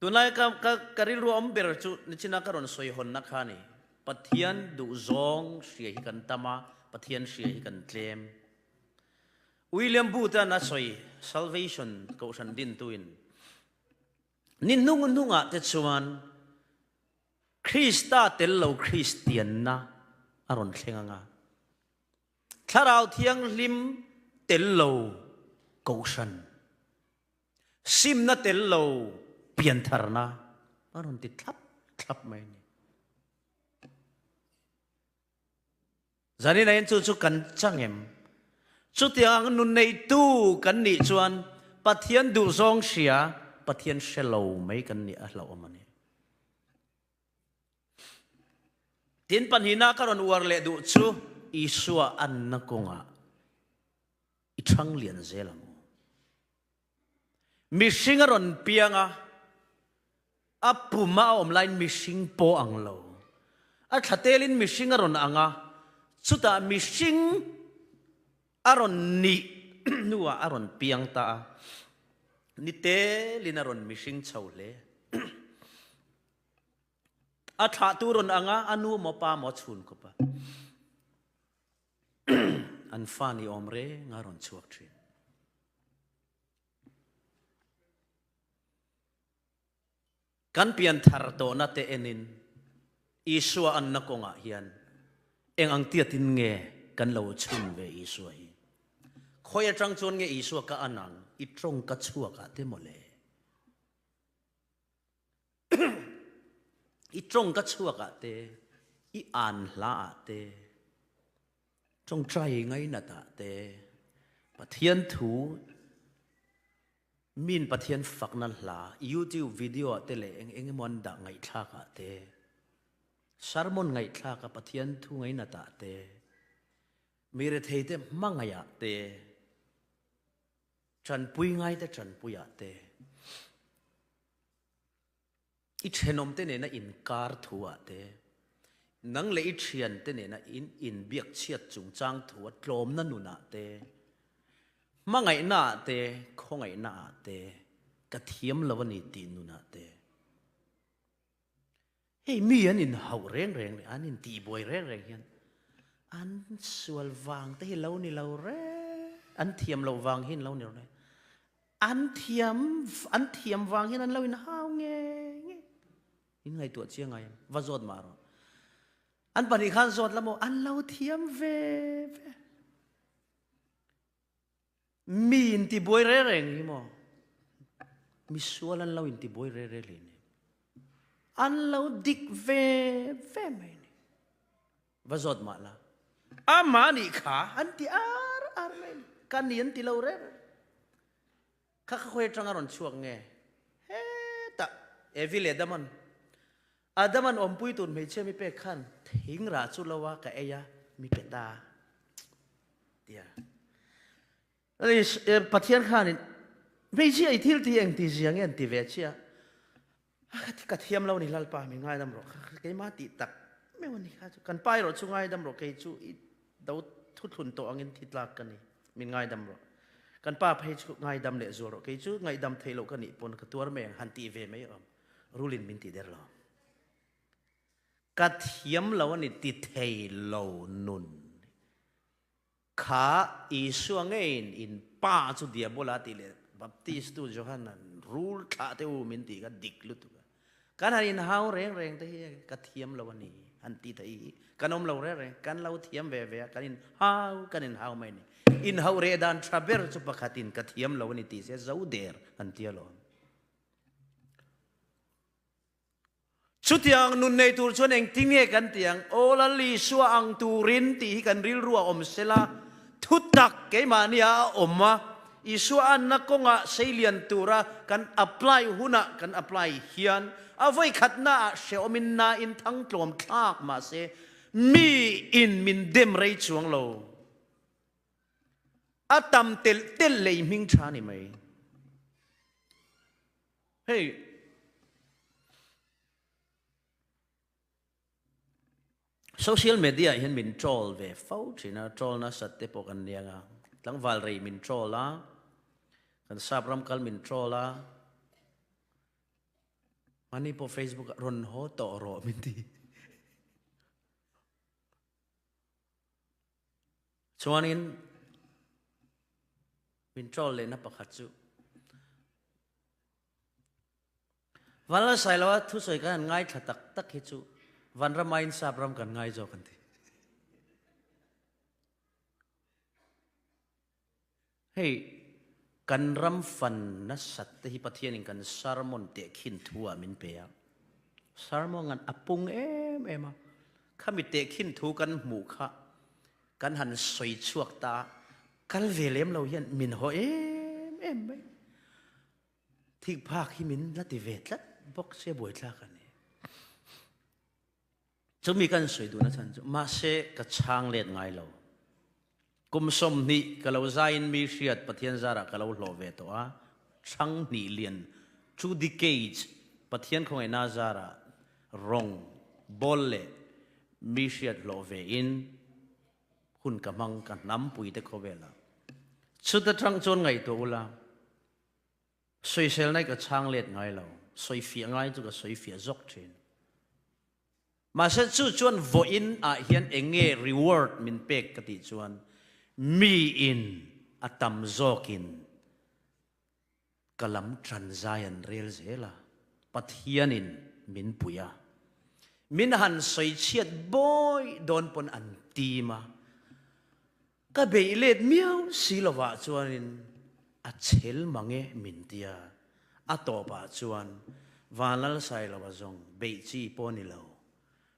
tunai karil ru amber chu nichina karon soi hon na khani pathian du zong sia hi kan tama pathian sia hi kan claim William Buta na soi salvation ko san din tuin nin nunga te chuan Krista tello Christian na aron thlenga nga tharau thiang lim tello ko san sim na tello pian tharna aron ti thlap mai ni zani na chu chu kan changem chu tiang nun nei tu kan ni chuan pathian du zong sia pathian shelo mai kan ni a hlo amani tin panhina karon war le du chu isua an na konga I thang lian zelang missing aron pianga apuma online missing po ang lo at hatelin missing aron anga suta missing aron ni nuwa aron piang ta ni te linaron missing chaule at haturon anga anu mo pa mo chun ko pa an fani omre ngaron chuak trin kan pian thar to na te enin isua an na ko nga hian eng ang tia tin nge kan lo chun ve isua hi khoya tang chon nge isua ka anang I trong ka chua ka te mole I trong ka chua ka te I an la te trong trai ngai na ta te pathian thu min pathian fak na la YouTube video te le eng mon da ngai tha ka te sermon ngai tha ka pathian thu ngai na ta te mere thei te mangaya te chan pui ngai te chan puya te I thenom te ne na inkar thuwa te nang le I thian te ne na in biak chiat chung chang thuwa tlom na nu na te mangai na te khongai na te kathiam lawani ti nu na te hey mi an in hau reng an in ti boy reng hian an sual wang te hi lo ni lo re an thiam lo wang hin lo ni re an thiam wang hin an lo in hau nge in ngai tu chiang ngai va zot ma ro an pani khan zot lamo an lo thiam ve min ti boy re reng hi mo mi sual an lo in ti boy re le ni an lo dik ve mai ni va zot ma la amani kha an ti ar mai kan ni an ti lo re kha khoi tang aron chuak nge he ta evile daman adaman ompui tun me che mi pe khan thing ra chu lawa ka eya mi pe ta tia pathian khan me chi ai thil ti eng ti jiang en ti ve chia ka thiam lo ni lalpa mi ngai dam ro ke ma ti tak me wani kha kan pai ro chu ngai dam ro ke chu I do thu thun to angin thitlak kan ni min ngai dam ro kan pa phei chu ngai dam le zo ro ke chu ngai dam thelo kan ni pon ka tur me han ti ve me om rulin min ti der lo ka thiam lo ni ti thei lo nun kha isu angein in pa chu dia bola ti le baptist tu johanan rul tha te u min ti ka dik lu tu kan harin hau reng te hi ka thiam lo ni an ti thai kanom lo re kan lo thiam ve kan in hau mai ni in hau re dan traber chu pakhatin ka thiam lo ni ti se zo der an ti lo Sutiang nun nei tur chuan eng tinge kan tiang ola li suwa ang turin ti kan ril ruwa om sela thutak ke mania omma isua an na konga seilian tura kan apply huna kan apply hian avoi khatna she omin na in thang tlom thak ma se mi in min dem rei chuang lo atam tel lei ming thani mai hey social media hian min troll ve fo thina troll na sat te pok an nia nga tlang wal rei min troll la kan sabram kal min troll la mani po Facebook ron ho to ro min ti chuanin min troll le na pakhat chu wala sailawa thu soi kan ngai thatak tak hi chu van ramain sabram kan ngai jo kan ti hey kan ram fan na sat te hi pathian in kan sarmon te khin thua min pe ya sarmon an apung em khami te khin thu kan mu kha kan han soi chuak ta kal velem lo hian min ho em mai thik phak hi min la ti vet lat bok se boi thla kan ni chumi kan soi du na chan chu ma se ka chang let ngai lo kum som ni kalau zain mi hriat pathian zara kalau hlo ve to a chang ni lian 2 decades pathian khong na zara rong bol le mi hriat hlo ve in hun kamang kan nam pui te kho vela chuta thang chon ngai to ula soi sel nai ka chang let ngai lo soi fi ngai chu ka soi fi zok thin ma se chu chuan vo in a hian enge reward min pek ka ti chuan mi in atam zokin kalam transayan real zela pathianin min puya min han soi chiat boy don pon an tima ka beilet miau silawa chuanin a chel mange min tia a to ba chuan vanal sai lawa zong bei chi poni lo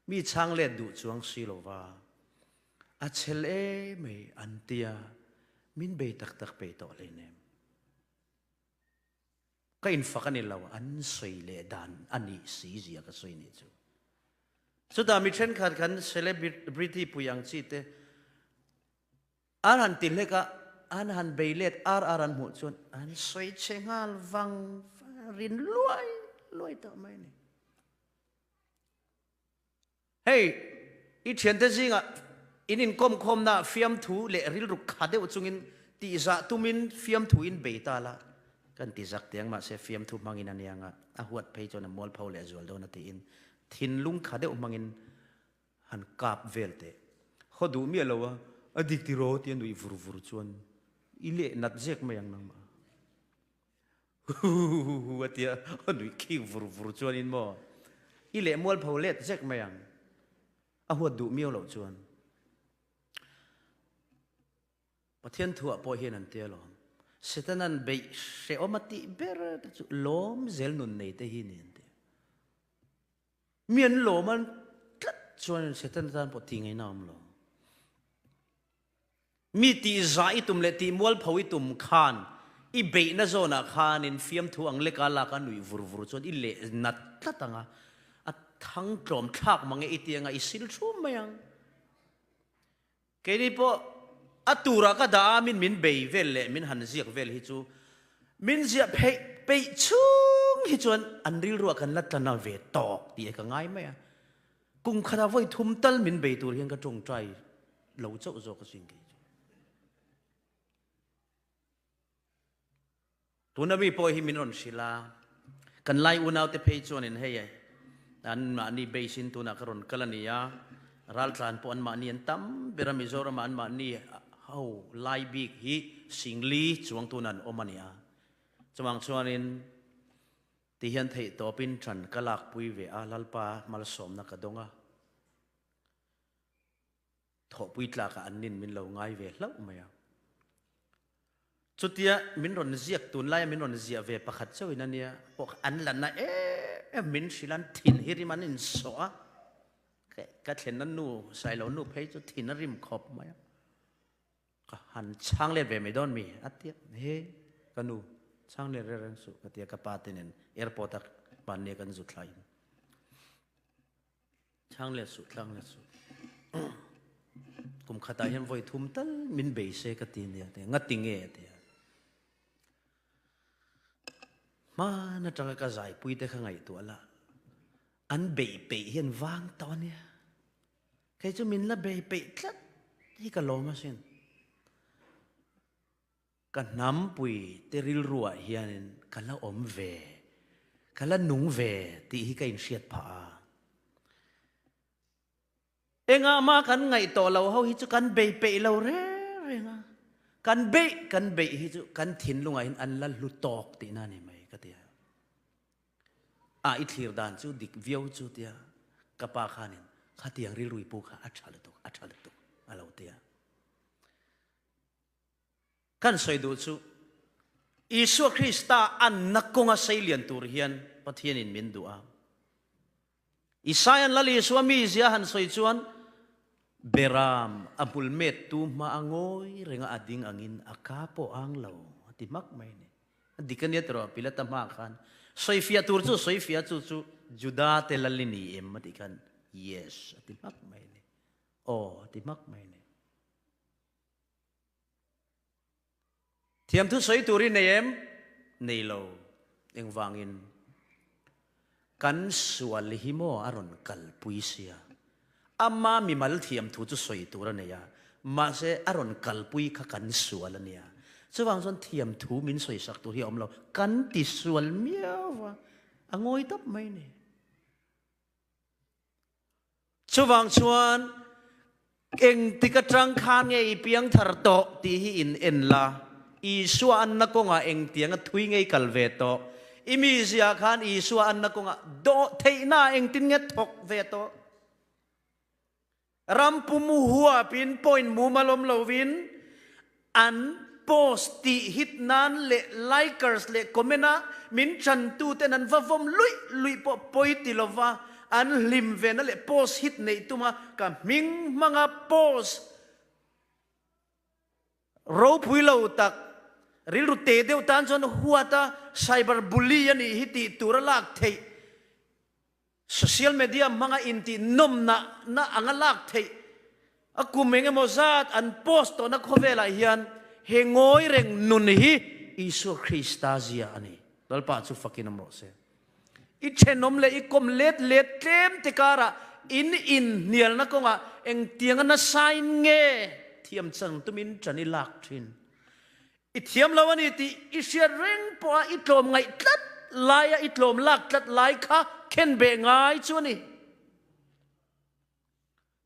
mi chang le du chuang silawa a chel me an tia min bei tak tak pe to le nem ka in fakani lawa an soi le dan ani si zia ka soi ni chu so da mi chen khat kan celebrity puyang chi te aran tileka an han beilet aran mu chun an soi chengal wang rin luai ta mai ni hey I thian te zinga inin kom na fiam thu le ril ruk khade uchungin ti za tumin fiam thu in beita la kan ti zak tiang ma se fiam thu mangin anianga a huat phei chona mol phau le zual do na ti in thin lung khade mangin han kap velte khodu mi lowa adik ti ro ti nui vur chuan ile nat jek mayang nang ma atia nui ki vur chuan in mo ile mol phau let jek mayang a huat du mi lo chuan pathian thua po hian an te lo setanan be se omati ber chu lom zel nun nei te hi ni ante mian lo man tlat chuan setan tan po ti ngai nam lo mi ti za itum le ti mol phawi tum khan I be na zona khan in fiam thu ang le kala ka nui vur chuan I le nat tlatanga a thang trom thak mange itianga isil thu mayang ke ni po atura ka da min bei vel le min han ziak vel hi chu min zia pe chung hi chuan an ril ru kan lat na ve tok ti ka ngai mai kung khada voi thum tal min bei tur hian ka tong trai lo chau zo ka sing ki tuna mi po hi min on sila kan lai unau te pe chuan in hei an ma ni bei sin tuna karon kalania ral tlan po an ma ni an tam berami zora ma an ma ni how lai big hi singli chuang tunan omania chuang chuanin ti hian thei topin tran kalak pui ve a lalpa mal som na ka donga tho pui tla ka anin min lo ngai ve hlau maya chutia min ron ziak tun lai min ron zia ve pakhat chawin ania pok an lan na min silan thin hiri man in so a ka thlen nan nu sai lo nu phei chu thin rim khop maya han chang le ve me don mi atia he kanu chang le re ran su katia ka patinen airport ak pan ne kan zu thlai chang le su kum khata hian voi thum tal min be se ka tin ya te ngating e te ma na tanga ka zai pui te khangai tu ala an be hian wang to nia kay chu min la be pe tlat hi ka lo ma sin kan nam pui teril ruwa hianin kala om ve kala nung ve ti hi ka in siat pha enga ma kan ngai to lo ho hi chu kan be pe lo re nga kan be hi chu kan thin lunga in an la lu tok ti na ni mai ka tia a i thlir dan chu dik viau chu tia kapa khanin khatiang ri lui pu kha achal tu alo tia kan soi du chu Isu Krista an nakonga sailian tur hian pathian in min dua Isayan lali suami zia han soi chuan beram abulmet tu maangoy renga ading angin akapo anglaw timak mai ni dikan yatro pilata makan soi fia tur chu soi fia chu juda telalini em matikan yes timak mai ni timak mai ni thiam thu soi turi nem nei lo eng wangin kan sual himo aron kalpuisia amma mi mal thiam thu chu soi tur ania ma se aron kalpui kha kan sual ania chuwang zon thiam thu min soi sak tu hi om lo kan ti sual miawa angoi tap mai ni chuwang chuan eng tikatrang khan nge piang thar to ti hi in en la Isua an na ko nga eng tiang thui ngay kalveto imizia khan isua an na ko nga do thei na eng tin nge thok veto rampumu huwa pin point mu malom lovin an post ti hit nan le likers le komena min chan tu ten an vavom lui po poiti lova an lim ve na le post hit nei tuma ka ming mga post ro puilo tak rilu te deu tan chon huata cyber bully ani hiti turalak thei social media mga inti nom na angalak thei akumenge mozat an post na khovela hian hengoi reng nun hi Isu Krista zia ani dalpa chu fakin amro se I chenom le ikom let tlem tekara in nial na ko nga eng tiang na sign nge thiam chang tumin chani lak thin Ithiam lawani ti isya reng po itlom ngai tlat laya itlom lak tlat lai kha ken be ngai chuani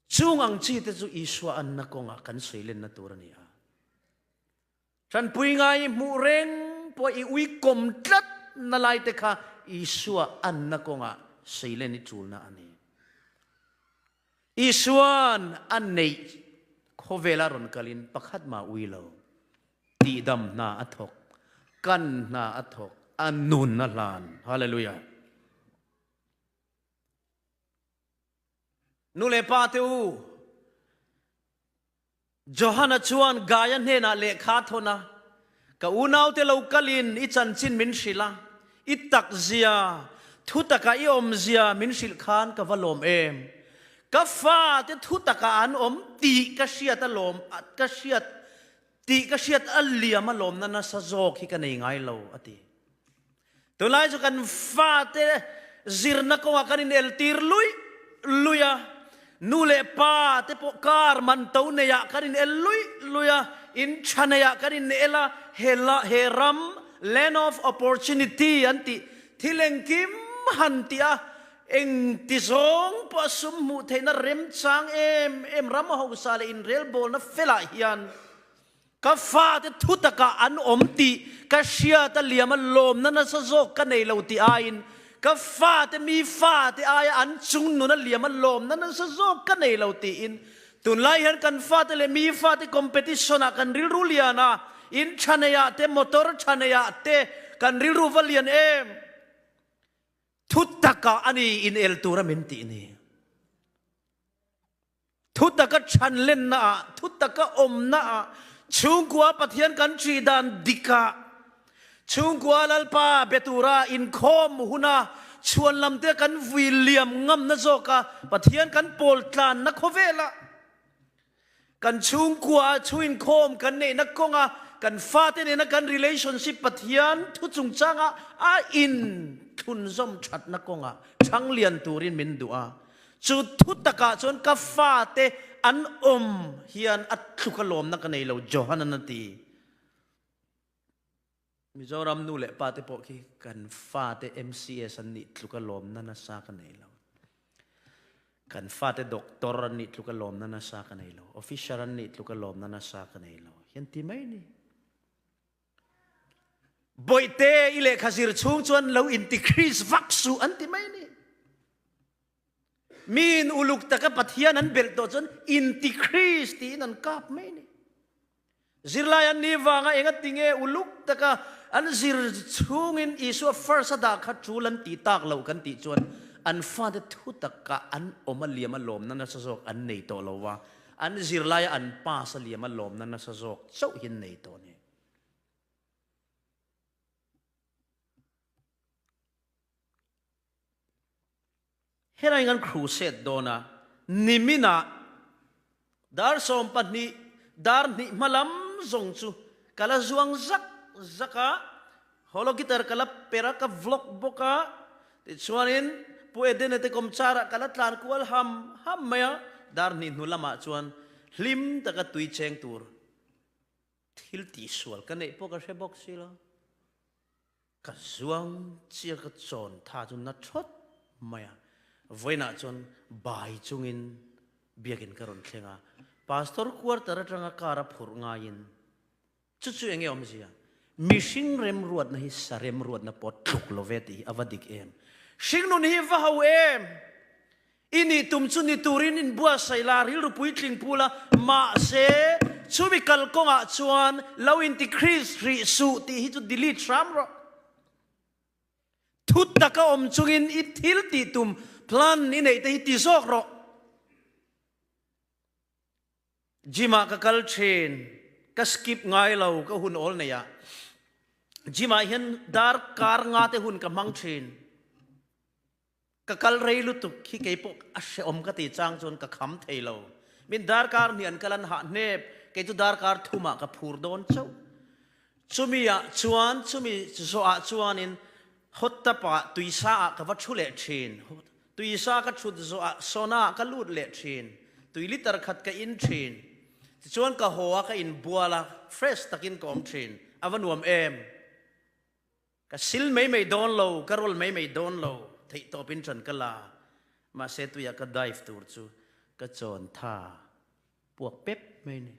chung ang chi te chu iswa an na ko nga kan soilen na turani a chan pui ngai mu reng po I ui kom tlat na lai te kha iswa an na ko nga soilen ni chul na ani iswan an nei khovela ron kalin pakhat ma ui lo Ti dam na athok kan na athok anun na lan hallelujah nule pateu Johanna chuan gayan he na lekha thona ka unau te lokalin I chan chin min shila itak zia thutaka I om zia min shil khan ka valom em ka fa te thutaka an om ti ka shiat alom ka shiat Ti ka siat alia malom na sa zok hi ka ngay lo ati. Tulay so kan fate zirna ko nga kanin eltir luya nule pa te po kar mantaw neya kanin luya in chanaya kanin ela heram land of opportunity anti tilengkim hantia eng tisong pa sumu te na rem chang em ramaho sale in real ball na fela hiyan ka fa te thutaka an omti ka shia ta liam lom na sa zok ka nei lo ti ain ka fa te mi fa te aya an chung no na liam lom na sa zok ka nei lo ti in tun lai han kan fa te le mi fa te competition a kan ril ruliana in chanaya te motor chanaya te kan ril ruvalian em thutaka ani in el turamenti ni thutaka chanlen na thutaka om na Chungkwa pathian kan dan dika Chungkwa lalpa betura in khom huna chuan lamte kan William ngam na zoka pathian kan pol tlan na khovela kan chungkwa chuin khom kan ne na konga kan fate ne na kan relationship pathian thu chung changa a in thun zom that na konga changlian turin min dua chu thu taka chuan ka fa te an hian at thukalom na kanei lo Johanan ti Mizoram nu le pa te po ki kan fa te MCS an ni thukalom na sa kanei lo kan fa te doktor an ni thukalom na sa kanei lo officer an ni thukalom na sa kanei lo hian ti mai ni boite ile khazir chung chuan lo increase vaksu an ti mai ni min uluk taka pathian an bel to chuan increase ti nan kap mai ni zirlayan ni wanga enga tinge uluk taka an zir chungin isu first da kha chulan ti tak lo kan ti chuan an fa de thu taka an omaliam alom na sa sok an nei to lo wa an zirlaya an pa sa liam alom na sa sok so hin nei to ni Hera ingan crusade dona nimina dar sompat ni dar ni malam zongchu kala zuang zaka holo gitar kala pera ka vlog boka chuanin puede na te komchara kala tlan kual ham maya dar ni nulama chuan hlim taka tui cheng tur thil ti sual ka nei poka she box sila ka zuang chia ka chon tha chun na thot maya voina chon bai chungin biakin karon thlenga pastor quarter atanga kara phur ngain chu enge omzia mishing rem ruat na hi sarem ruat na pot thuk loveti avadik em shingnun hi va hau em ini tum chu ni turin in bua saila ril rupui tling pula ma se chumi kal konga chuan low increase ri su ti hi chu delete ram ro thut taka om chungin I thil ti tum plan ni nei te ti sok ro jima ka kal chen ka skip ngai lo ka hun ol ne ya jima hian dar kar nga te hun ka mang chen ka kal rei lu tu khi ke pok a she om ka ti chang chon ka kham thei lo min dar kar nian kalan ha nep ke tu dar kar thuma ka phur don chau chumi ya chuan chumi so a chuan in hotta pa tuisa ka va chule chen tuisa ka chut zo a sona ka lut le chen tui liter khat ka in chen chuan ka hoa ka in buala fresh takin kom chen avanuam em ka sil mei don lo ka rol mei don lo thei to pin chan kala ma se tu ya ka dive tur chu ka chon tha puak pep mai ni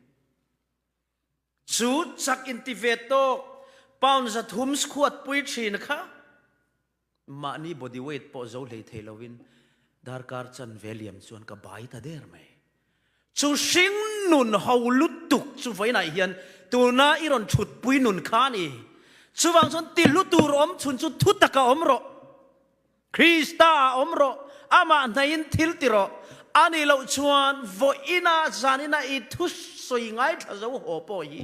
chu chak intiveto pound za thum squat pui chin kha ma ni body weight po zo le thei lovin dar kar chan velium chuan ka bai ta der mai chu sing nun hau lutuk chu voina hian tu na iron chut pui nun khani chu wang chon ti lutur om chun chu thutaka omro Krista omro ama nain thil tiro ani lo chuan voina zanina I thu soi ngai tha zo ho po yi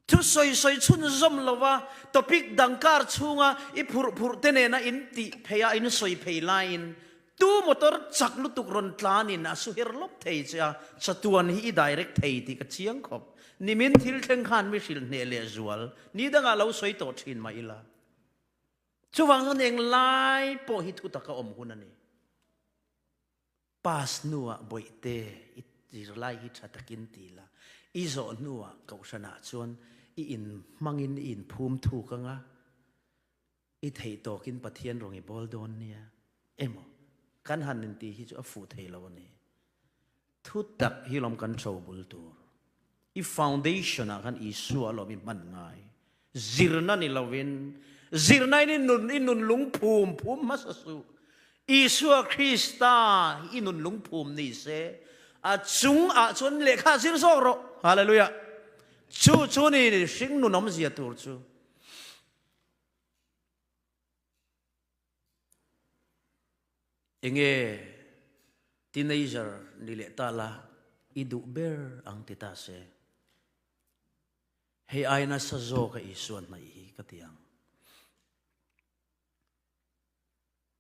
thu soi chun zom lova topic dangkar chunga I phur tene na in ti pheya in soi phei line tu motor chak lutuk ron tlanin asu her lop thei cha chatuan hi direct thei ti ka chiang khop nimin thil theng khan mi sil ne le zual ni danga lo soi to thin ma ila chuwang on eng lai po hi thu taka om hunani pas nuwa boite it lai hi thatakin tila izo nuwa kausana chuan I in mangin in phum thu kanga I thei to kin pathian rongi bol don nia emo kan hanin ti hi chu a fu thei lo ni thu tak hi lom kan chou bul tur I foundation a kan I su a lo mi man ngai zirna ni lovin zirna ni nun lung phum masasu Isua Krista inun lung phum ni se a chung a chun le kha sir so ro hallelujah chu ni sing nu nom zia tur chu enge teenager ni le tala idu ber ang tita se hey ay na sa zo ka isuan na ihi katiang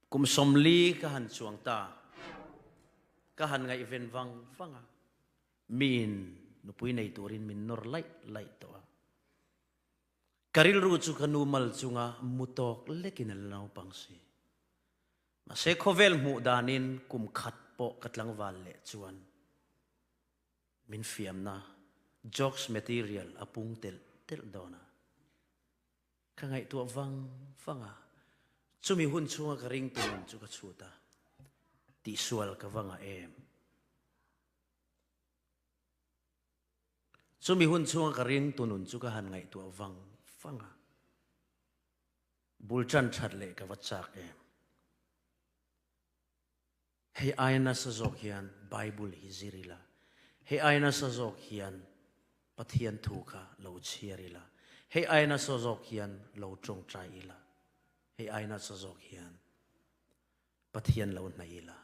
kum somli kahan chuang ta kahan nga event vanga min nupui nei turin min nor lai to karil ru chu kanumal chunga mutok lekin alnaw pangsi มาเสกเวลหมู่ดานินกุมขัดโปกัดลังวันเละจวนมินฟิมนะ jokes material อปุงเตลดอนะข้างไงตัวฟังจุมีหุ่นชัวกระริงตุนจุกชูตาติสวลกวังจุมีหุ่นชัวกระริงตุนจุกหันไงตัวฟังบุลจันชัดเละกวัดจากให้อายนัสจอกฮิอันไบเบิลฮิซิริลาให้อายนัสจอกฮิอันปะเทียนถูกะเลาเชียริลาให้อายนัสจอกฮิอันเลาจงใจละให้อายนัสจอกฮิอันปะเทียนเลาไหนละ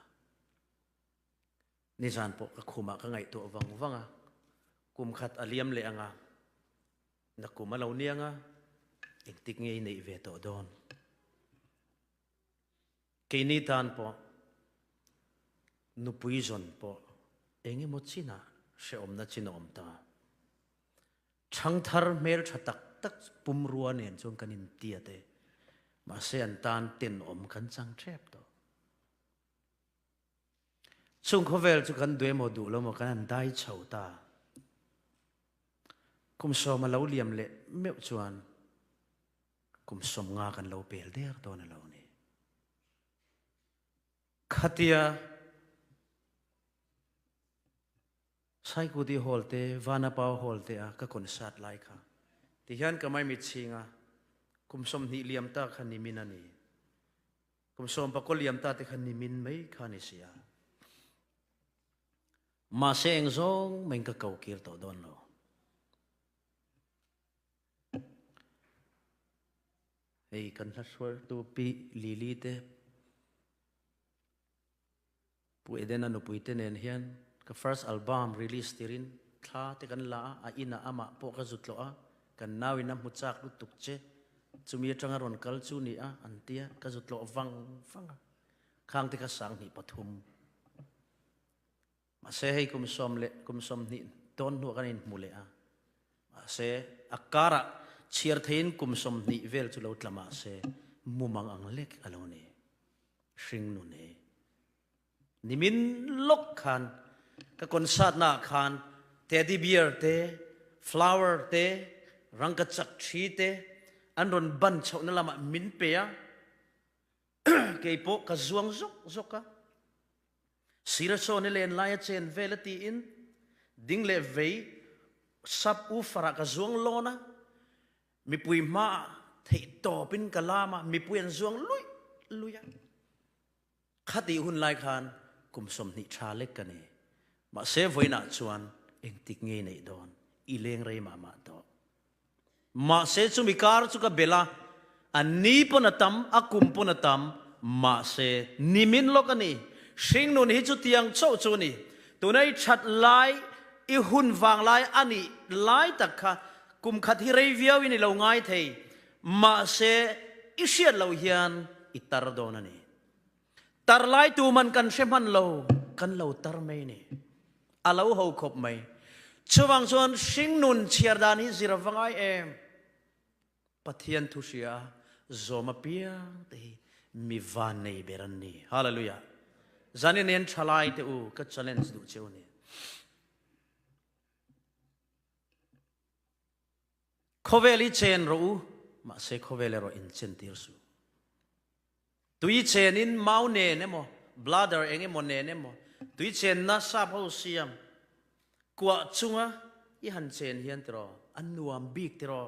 นิจานปกคุมะก็ไงตัววังกุมขัดอเลียมเลงนักกุมะเลาเนียงอิงติกเงยในเวทโดนกินิทานปอนุปุยจนปอเองหมดชินะเชื่อมนัดชินอมตาช่างทาร์เมลชัตักปุ่มรัวเนี่ยจงกันอินเตียเตมาเสียนตานเต็นอมกันจังเทปตัวช่วงเขาเวลจุกันด้วยโมดูแล้วมันกันได้เฉาตาคุมสมมาเล่าเลียมเละเมื่อจวนคุมสมงากันเล่าเปลเดียร์ตัวนั่นเล่านี่ขัดยาใช้กูดีฮอลเตวานาปาวฮอลเตอะก็คนสัตว์ไล่ค่ะที่ยันก็ไม่มีชิงคุมสมนิเลียมตาขันนิมินันนี่คุมสมปะกเลียมตาที่ขันนิมินไม่ขันนิเสียมาเสียงซงมันก็เก่าเกี่ยวต่อดอนเราเฮ้ยกันทัศน์ตัวปีลิลิเตปุยเดนันปุยเตเนนเฮียนก็ first album release ติรินท่าที่กันละอินะอามาปกจุดโลกันนาวินำมุจักลุตุกเจจุมีจังหารอนกัลจูนี่อันเตียก็จุดโลฟังข้างที่กสังหิปฐุมมาเสให้คุมสมนี่ต้นหัวกันอินมูเลมาเสอาการะเชียร์เทนคุมสมนี่เวลจุลอุตละมาเสมุมังอังเล็กอโลนีชิงนุเนนิมินลกขันก็คนสัตว์นาขันเทดดี้เบียร์เตฟลาวเวอร์เตรังกจักชีเตอันรอนบันชาวนั่นละมามินเปียเกี่ยปกจวงจกสิระโซนเลนไลน์เชนเวลตีอินดิ้งเลเวซับอูฟรากจวงโลนะมีปุยมาเทตอปินกะลามามีปุยอันจวงลุยขัดหุ่นไลขันกุมสมนิชาเล็กกันนี่มาเซฟไว้หน้าชวนเองติกเงยในดอนอีเลงเรมาต่อมาเซจุมิการจุกเบลาอันนี้ปนตัมอากุมปนตัมมาเซนิมินโลกันนี่ชิงนุนฮิจุติยังโชจูนี่ตัวนี้ชัดไลอีหุ่นวางไลอันนี้ไลตักค่ะกุมขัดที่เรียวินี่เราง่ายเทมาเซอิเชียเราเฮียนอิตารโดนันนี่ตารไลตัวมันกันเชมันเราตารไม่นี่อาเราเขาขบไม่ชวังส่วนชิงนุนเชียร์ดานิสิระฟังไอปะเทียนทุเชียโซมาเปียตีมีวานในเบรันนี่ฮาเลลูยาจันเนียนชลายเตอูก็ challenge ดูเจ้านี่เขาเวลิเชนรู้มาเสกเขาเวลเราอินเชนติร์สูตุยเชนินเมาเนเนโม bladder เองโมเนเนโมตุยเชนน่าซาบเขาเสียมกว่าจุงอีหันเชนเฮียนตรออันนวมบิ๊กตรอ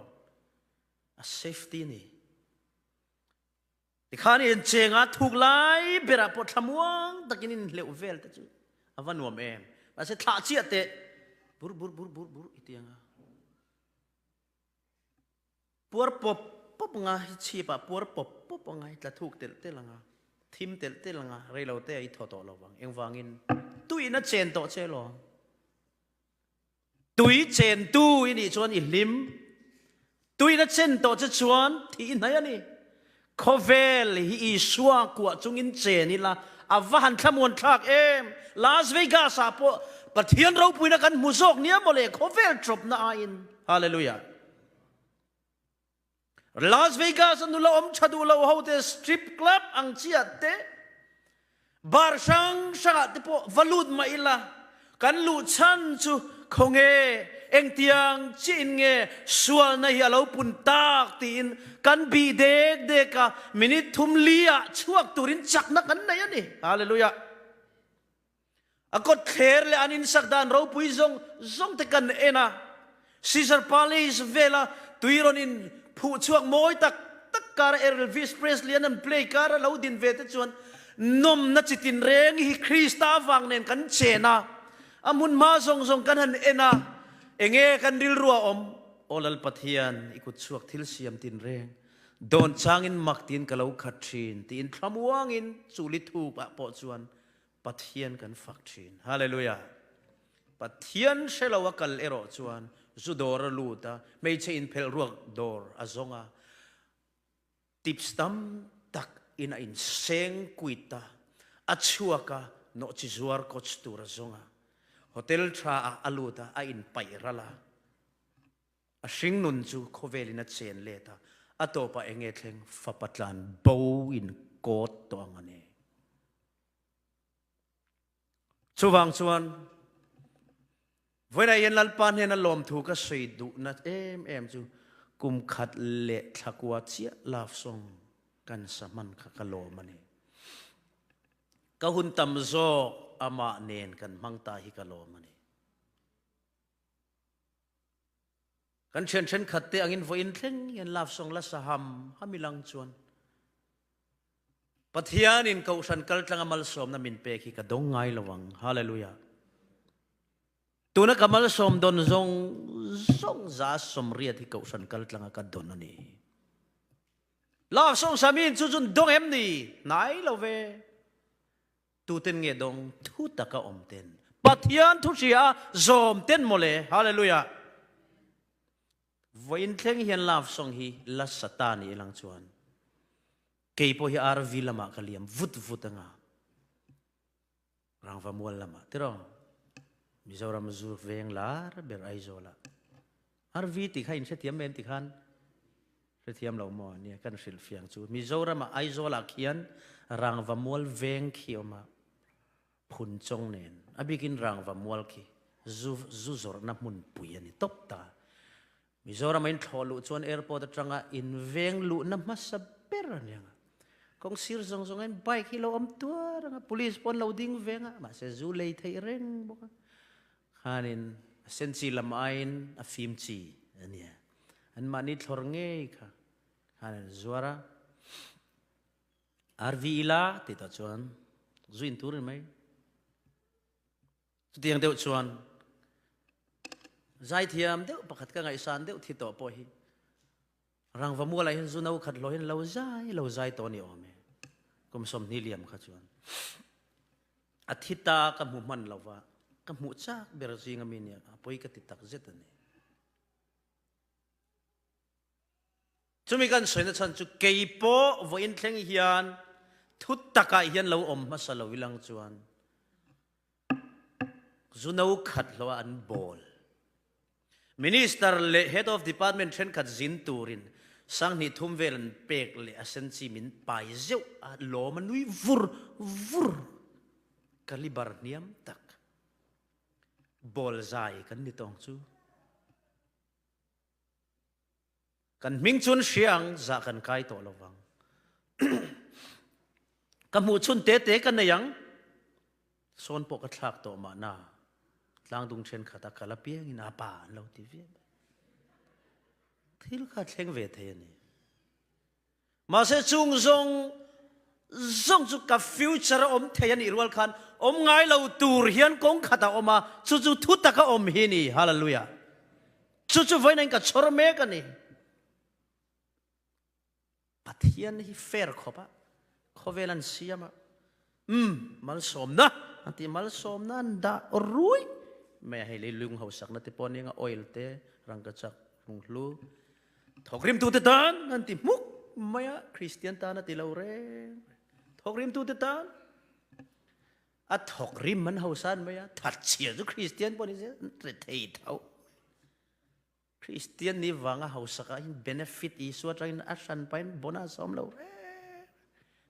safety นี่ที่ข้านี่เจงถูกไล่เบราปวดทำวังตะกินเลวเวลแต่จู่อวันนวมมาเสถ่าเชียเตบุรอีเตียงปัวปบงาชีปะปัวปบงาจะถูกเตลังทิมเตลังเรเราเตอีทอตเราวังเองวังอินตุยน่ะเจนโตเชลอตุยเจนตุยนี่ชวนอิลิมตุยนั่นเช่นต่อจะชวนที่ไหนนี่คอเวลฮีชัวกว่าจุงอินเจนี่ละอาวันขมวนทักลาสเวกัสอาปะปะเทียนเราปุยนักันมุซอกเนี้ยโมเลคอเวลจบน่าอินฮาเลลูยาลาสเวกัสนุลาอมชาดูลาเฮาเตสตริปคลับอังเชียเต bar sang sanga te po valut ma ila kan lu chan chu khonge eng tiang chin nge sual na hi alo pun tak tin kan bi dek deka minit thum lia chuak turin chak na kan na yani hallelujah akot kher le anin sakdan ro pui zong te kan ena Caesar Palace vela tuiron in phu chuak moi tak kar Elvis Presley an play kar lo din vete chuan nom na chitin reng hi Krista wang nen kan chena amun ma zong kan han ena enge kan dil ruwa om olal pathian ikut chuak thil siam tin reng don changin maktin kalau khatrin tin thlamuangin chuli thu pa po chuan pathian kan fakthin hallelujah pathian selawa kal ero chuan zudor luta mei che in phel ruak dor azonga tipstam tak ina in seng kuita achuaka no chizuar coach tur azonga hotel tra aluta a in pairala a sing nun chu khovelina chen leta atopa enge thleng fapatlan bo in kot to angane chuwang chuan voina yen lalpan hen alom thu ka sei du na em chu kum khat le thakwa chia love song kan saman kha kalo mani ka hun tam zo ama nen kan mangta hi kalo mani kan chen khatte angin voin thleng yen love song la saham hamilang chuan pathian in kausan kaltlang amal som na min pe ki ka dong ngai lawang hallelujah tuna kamal som don zong za som ria thi kausan kaltlang ka don ani love song samin chu chun dong em ni nai love tu ten nge dong thu taka om ten pathian thu sia zom ten mole hallelujah voin thleng hian love song hi la satani ilang chuan kei po hi ar vilama kaliam vut anga rang va mual lama tirong mizoram zu veng lar ber aizola ar vi ti khain se tiam mem ti khan se tiam lo mo ni kan sil fiang chu mizoram aizola khian rang va mual veng khioma phun chong nen abikin rang va mual khi zu zor na mun pui ani top ta mizoram in tholu chuan airport atanga in veng lu na masaber anianga kong sir zong en bike hilo am tua nga police pon loading venga ma se zu lei thei reng boka khanin sensi lamain a fim chi ania an mani thlor nge kha hanin zuara arvila ti ta chuan zuin turin mai tiang deuh chuan zai thiam deuh pakhat ka ngai san deuh thi to po hi rang va mua lai hin zu nau khat lo hin lo zai to ni ome kum som ni liam kha chuan athita ka mu man lawa ka mu chak ber zinga minia apoi ka ti tak zet ani chumi kan soina chan chu keipo vo in thleng hian thut taka hian lo om ma salo wilang chuan zu nau khat lo an bol minister le head of department then khat zin turin sang ni thum velan pek le asen chi min pai zeu a lo manui vur kalibar niam tak bol zai kan ni tong chu kan ming chun siang za kan kai to lowang kamu chun te kan yang son po ka thak to ma na tlang dung chen khata kala piang in apa lo ti ve thil kha thleng ve the ni ma se chung zong chu ka future om the ni irwal khan om ngai lo tur hian kong khata oma chu thu ta ka om hi ni hallelujah chu voi nang ka chor me ka ni pathian hi fair khopa khovelan siama mal som na anti mal som na da rui me hai le lung ho sak na te pon nga oil te rang ka chak rung lu thokrim tu te tan anti muk maya christian ta na ti lo re thokrim tu te tan a thokrim man ho san maya that chia zu christian pon is tre thei thau christian ni wanga ho saka in benefit i so train asan pain bonus som lo re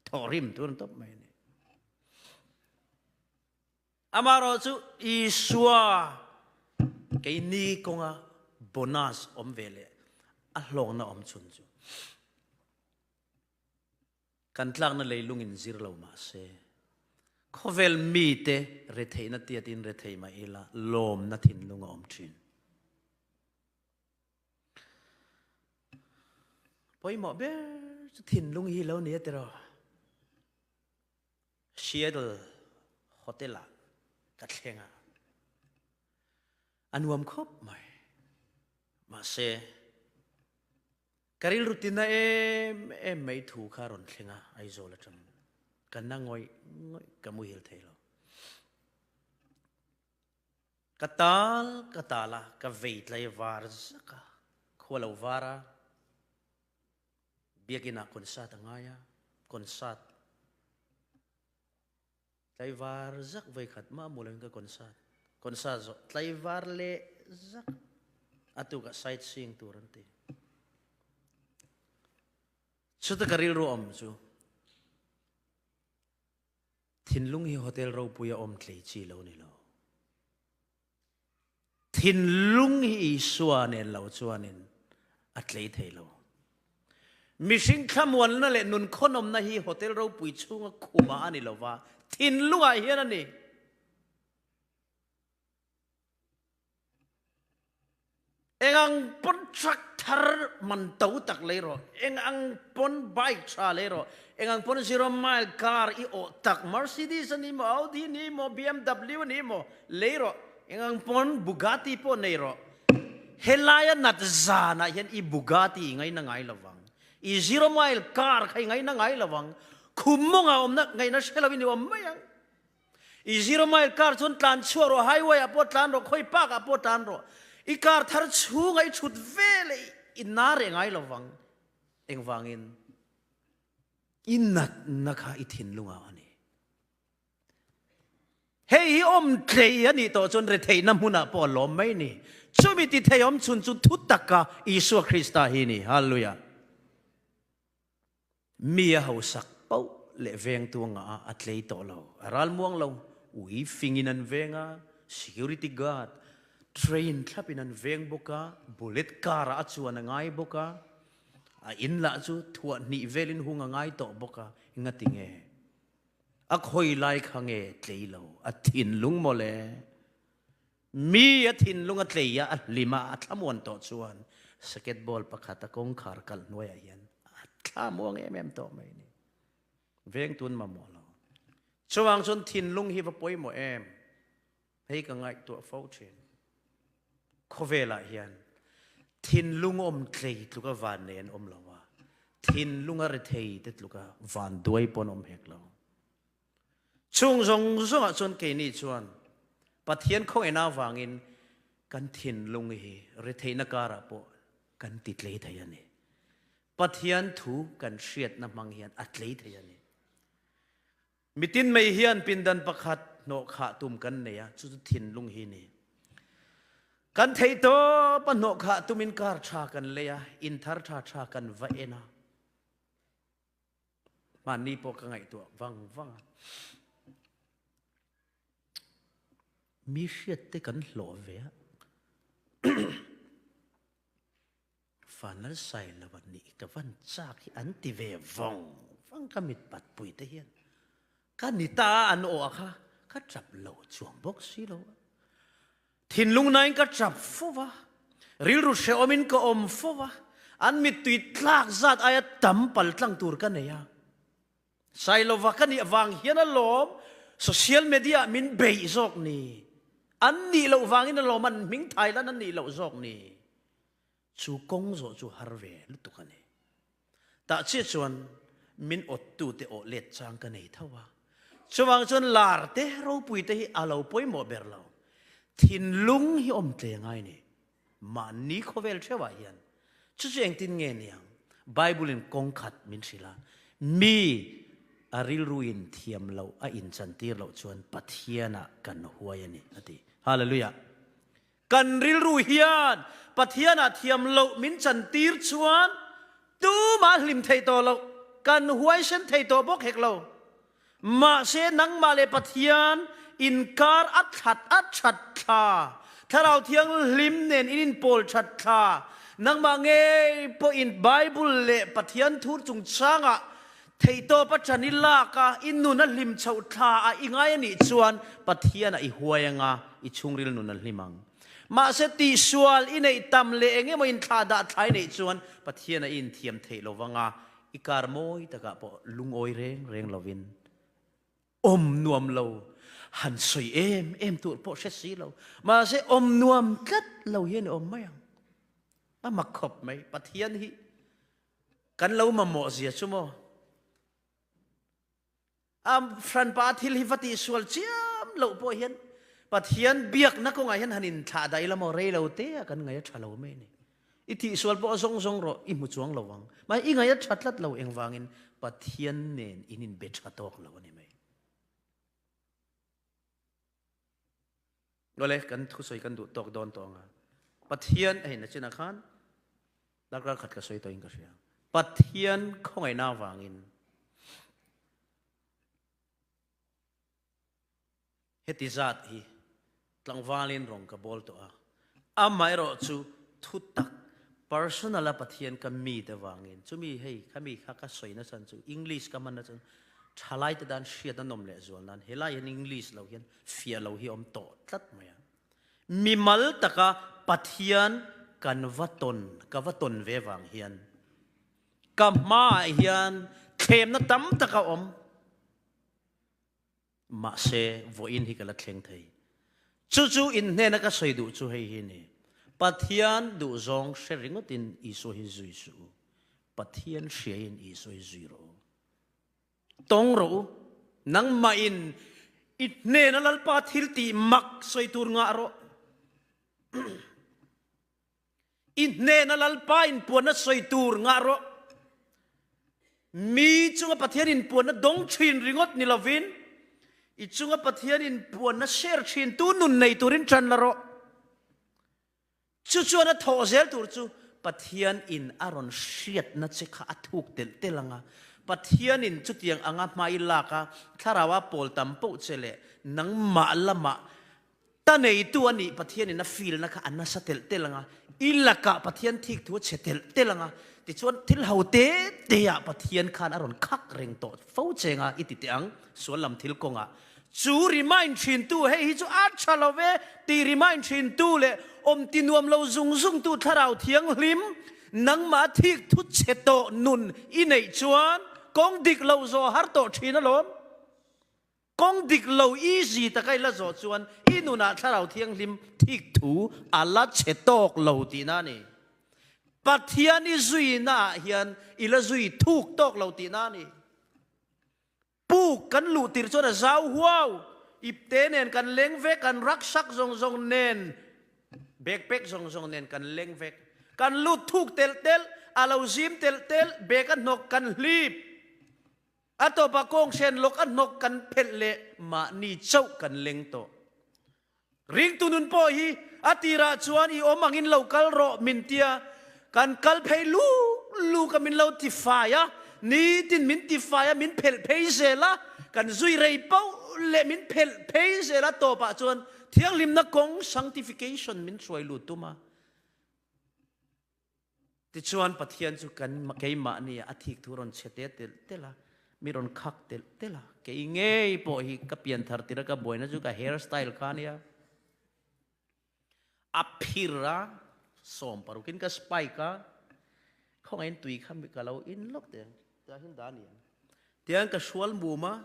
thorim tu top mai ni amaro chu isua cái ni công a bonus om vele a hlong na om chun chu kan tlang na leilung in zir lo ma se khovel mi te re thei na tia tin re thei ma ila lom na thin lunga om thin poi mo be thin lung hi lo ne te ro Seattle hotel a ka thlenga anuam khop mai ma se karil rutina em mai thu kha ron thlenga ai zo la cham kan na ngoi ka mu hil thei lo katala ka veit lai var zaka kholo vara biakina konsat angaya konsat lai var zak vai khat ma mulang ka konsat zo lai var le zak atu ka sightseeing turante chuta karil ro om chu thinlung hi hotel ro puya om thlei chi lo ni lo thinlung hi suanen lo chuanin atlei thei lo mishing khamwal na le nun khonom na hi hotel ro pui chunga khuma ani lo wa thinlunga hian ani engang pon tractor man tau tak leiro engang pon bike tra leiro engang pon 0 mile car I o tak Mercedes ni mo Audi ni mo BMW ni mo leiro engang pon Bugatti po neiro helaya nat zana yan I Bugatti ngai na ngai lawang I 0 mile car khai ngai na ngai lawang khummonga omna ngai na selawini om mayang I 0 mile car chun tlan chuaro highway apo tlan ro khoi pak apo tlan ro ikar thar chu ngai chut vele inare ngai lawang engwangin innat nakha ithin lunga ani hei om trei ani to chon re thei na huna po lom mai ni chumi ti thei om chun chu thutaka Isu Krista hi ni hallelujah mia hausak pau le veng tuanga atlei to lo aral muang lo ui fingin an venga security guard train thlapin an veng boka bullet car a chuan ngai boka a in la chu thua ni velin hunga ngai to boka ngatinge a khoi lai khange tleilo a thin lung mole mi a thin lung a tleia a lima a thamon to chuan basketball pakhata kong khar kal noya hian a thamong to mai ni veng tun ma mo lo chuwang chon thin lung hi va poi mo em hei ka ngai to fo chen khovela hian thin lung om tlei tluka van nen om lawa thin lunga re thei te tluka van duai pon om hek lo chung zong zonga chon ke ni chuan pathian khong ena wangin kan thin lung hi re thei na kara po kan ti tlei thai ani pathian thu kan hriat na mang hian atlei thai ani mitin mai hian pindan pakhat no kha tum kan neya chu thin lung hi ni kan thei to pano kha tumin kar tha kan leya in thar tha kan va ena man ni po ka ngai to wang mi hriat te kan hlo ve fanal sai lawan ni ka van chak hi an ti ve wang kamit pat pui te hian kan ni ta an o kha ka trap lo chuang box si lo thin lung nai ka trap fowa ril ru she omin ka om fowa an mit tui tlak zat aya tam pal tlang tur ka neya sai lo wa kan ni wang hian a lom social media min bei zok ni an ni lo wangin lo man ming thailand an ni lo zok ni chu kong zo chu harve lu tu ka ni ta che chuan min ot tu te o let chang ka nei thawa chuwang chon lar te ro pui te hi alo poi mo ber lo thin lung hi om tle ngai ni ma ni khovel thewa hian chu cheng tin nge niang bible in kong khat min sila mi aril ruin thiam lo a in chan tir lo chuan pathiana kan huayani ati hallelujah kan ril ru hian pathiana thiam lo min chan tir chuan tu ma hlim thei to lo kan huai sen thei to bok hek lo ma se nang ma le pathian in kar at chat tha tharau thiang lim nen in pol chat tha nang mange po in Bible le pathian thur chung changa theito pachanila ka innu na lim chau tha a ingai ni chuan pathian a i huayanga i chungril nu na limang ma se ti sual inei tam le enge mo in tha da thai nei chuan pathian a in thiam thei lovanga ikar moi taka po lungoi reng lovin nuam lo han soi em tu po se si lo ma se nuam kat lo hian mayang a makhop mai pathian hi kan lo ma mo zia chumo fran pa thil hi vati sual chiam lo po hian pathian biak na ko ngai hanin tha dai la mo re lo te kan ngai thalo me ni iti sual po zong ro i mu chuang lowang mai i ngai thatlat lo eng wangin pathian nen inin be thatok lo ni mai gole kan thu soi kan du tok don tonga pathian ai na china khan dakra khat ka soi to ing ka sia pathian khongai na wangin heti zat hi tlangwalin rong ka bol to a amai ro chu thutak personal pathian ka mi te wangin chumi hei khami kha ka soi na chan chu english ka man na chan thalai te dan shia da nom le zol nan helai in english lo hian fia lo hi om to tlat maya mi mal taka pathian kan vaton ve wang hian kama hian khem na tam taka om ma se vo in hi kala thleng thei chu in ne na ka soi du chu hei hi ni pathian du zong sheringot in iso hi zui su pathian shia in iso hi zui ro tong ro nang ma in it ne na lal pa thil ti mak soi tur nga ro in ne na lal pa in pon na soi tur nga ro mi chunga pathian in pon na dong thin ringot ni lovin ichunga pathian in puan na share thin tu nun nei turin tran laro chu na tho zel tur chu pathian in aron shiat na chekha athuk tel telanga pathian in chutiang anga mai laka tharawa pol tampo chele nang ma lama ta nei tu ani pathian in na feel na kha anna sa tel telanga ilaka pathian thik thu chetel telanga ti chuan thil haute te ya pathian khan aron khak reng to fo chenga ititiang sualam thil konga chu remind thin tu hei hi chu at chalowe ti remind thin tu le om tinuam lo zung tu tharau thiang hlim nang ma thik thu cheto nun i nei chuan kong dik lo zo har to thina lom kong dik lo easy takai la zo chuan inuna tharau thiang hlim thik thu ala chetok lo ti na ni pathian i zui na hian ila zui thuk tok lo ti na ni pu kan lu tir chona zau huaw ipte nen kan leng vek kan raksak zong nen backpack zong nen kan leng vek kan lu thuk tel alo zim tel be kan nok kan lip ato pa kong sen lok an nok kan phelle ma ni chau kan leng to ring tunun po hi atira chuan i omangin local ro mintia kan kal phei lu ka min lo ti faya ni tin min ti faya min phel phei zela kan zui rei pau le min phel phei zela to pa chuan thiang lim na kong sanctification min suai lu tuma ti chuan pathian chu kan kei ma ni athik thuron chete tela miron khak tela ke nge po hi ka pian thar tira ka boina chu ka hairstyle khania aphira som parukin ka spike ka không anh tùy khăm bị cả lâu in lốc tiền ta hin đá niệm tiếng cái sual mù mà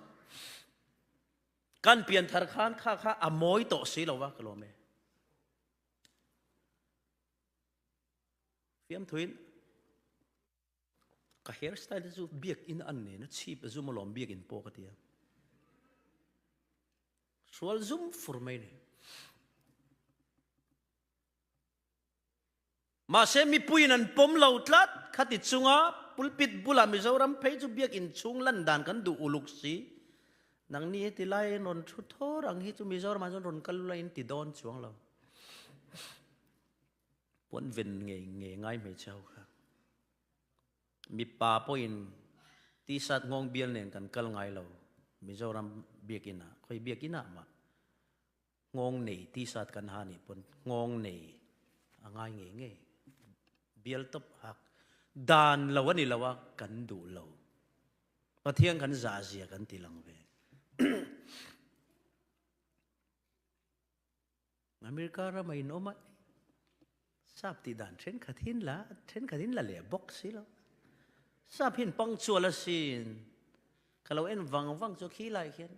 căn biển thar khan kha mối tổ sĩ lâu vác cái lô mẹ phim thuyền cái hairstyle chú biếc in anh này nó cheap chú mà lòm biếc in po cái tiếng sual zoom formay này mà xem mi pui nan pom lâu tlat khát ít chunga pulpit bula mi zoram phei chu biak in chung lan dan kan du uluk si nang ni ti lai non thu thor ang hi chu mi zor ma zon ron kal la in ti don chuang lo pon ven nge ngai me chau kha mi pa po in ti sat ngong bial nen kan kal ngai lo mi zoram biak ina khoi biak ina ma งงเนที่สัตกันหานี่ปนงงเนง่ายเงี้ยเบียลตบหักดานเราวันนี้เราว่ากันดูเราพอเที่ยงกันจ่าเสียกันตีหลังเวอเมริกาเราไม่โน้มทราบตีด่านเทรนขัดหินละเหล่บ็อกซี่แล้วทราบหินปังชัวละสินถ้าเราเอ็นวังจะขี้ไหลเขียน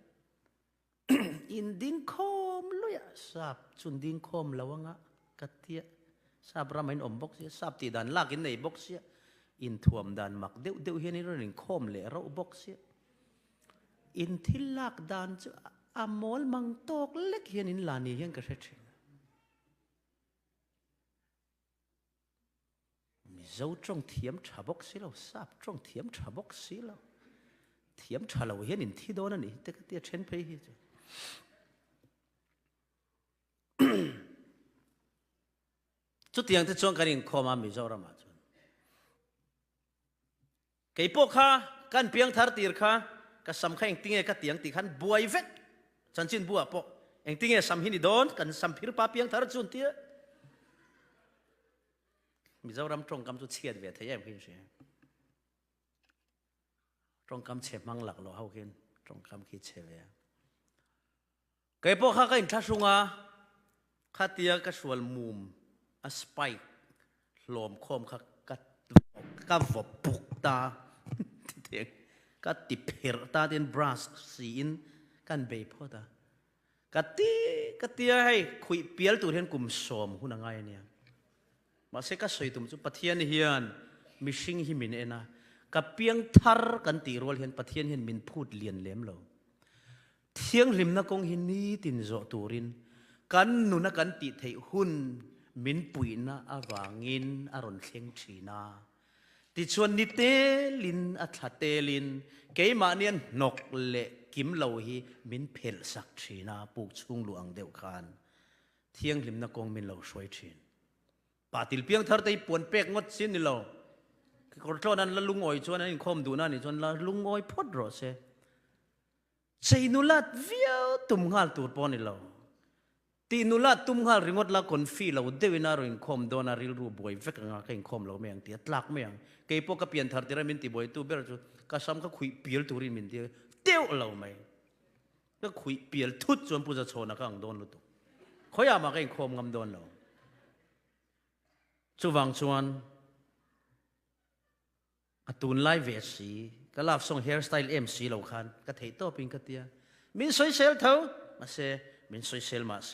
อินดินคมลุยทราบจุนดินคมแล้วว่างะกัดเทียทราบเราไม่อมบ็อกซี่ทราบตีด่านลากอินในบ็อกซี่อินถ่วมด่านหมักเดี๋ยวเห็นนี่เราหนึ่งคมเลยเราบ็อกซี่อินที่ลากด่านจะอามอลมังตกเล็กเห็นอินลานี่ยังกระเทยเจ้าจงเทียมชาบกสิเราทราบจงเทียมชาบกสิเราเทียมชาเราเห็นอินที่โดนนี่แต่ก็เตี้ยเช่นไปฮิจจุดที่ยังที่จงกันอินคอมามิจารามาจนไก่พวกข้ากันเพียงทาร์ตีร์ข้าก็สำคัญติงเอก็เตียงติขันบวยเวทฉันจินบัวปอกเองติงเอสำหินิโดนกันสำพิรปาเพียงทาร์จุนเตี้ยมิจารามตรงกำจุดเชียดเวทเยี่ยมขึ้นเสียตรงกำเช็บมังหลักเราเอาขึ้นตรงกำคิดเชเวียไก่พวกข้าก็อินทัศงาข้าเตียก็สวลมุมอสไปหลอมคมข้าก็วบปุกตาเตียก็ติเพรตาเดียนบรัสซีนกันเบย์พอตาก็ตีให้คุยเปียลตัวเห็นกลุ่มสมหุ่นง่ายเนี่ยมาเสกก็สวยตุ่มจุปะเทียนเฮียนมิชิงหิมินเอนะกับเปียงทาร์กันตีรัวเห็นปะเทียนเห็นมินพูดเลียนเลี้ยมเราเทียงริมนักกงหินนี้ตินโจตูรินกันนุนักกันติเทหุ่นมินปุยนะอาวางินอารอนเข่งชีนาติชวนนิเตลินอัฐเตลินเกยมาเนียนนกเละกิมเหลาฮีมินเพลสักชีนาปลูกชุงหลวงเดียวกันเที่ยงริมนักกงมินเหลาช่วยชินปาติลเปียงทาร์ไตปวนเป็กงดสินนี่เราคนชนั้นละลุงอ้อยชวนนั้นคมดูนั่นนี่ชวนละลุงอ้อยพดรอเสใจนุลัดเวียวตุ่มงาลตูดปอนี่เราตีนุลัดตุ่มงาลริงดละคนฟีเราเดวินาริงคมโดนาริลรูบอยเฟกงาเข่งคมเราไม่ยังเตียตลักไม่ยังเกย์พวกก็เปลี่ยนทาร์ติระมินตีบอยตูเบลจูก็ซ้ำก็คุยเปียลตูริมินเตียเตี้ยวเราไม่ก็คุยเปียลทุดจนผู้จะโชว์นักอังโดนลุตุเขาอยากมาเข่งคมงำโดนเราชูวังชวนอตูนไล่เวสีก็ลาบส่งเฮร์สไตล์MCเราคันก็เทโต้ปิงกเตียมินสวยเซลเท่ามาเซมินสวยเซลมาเซ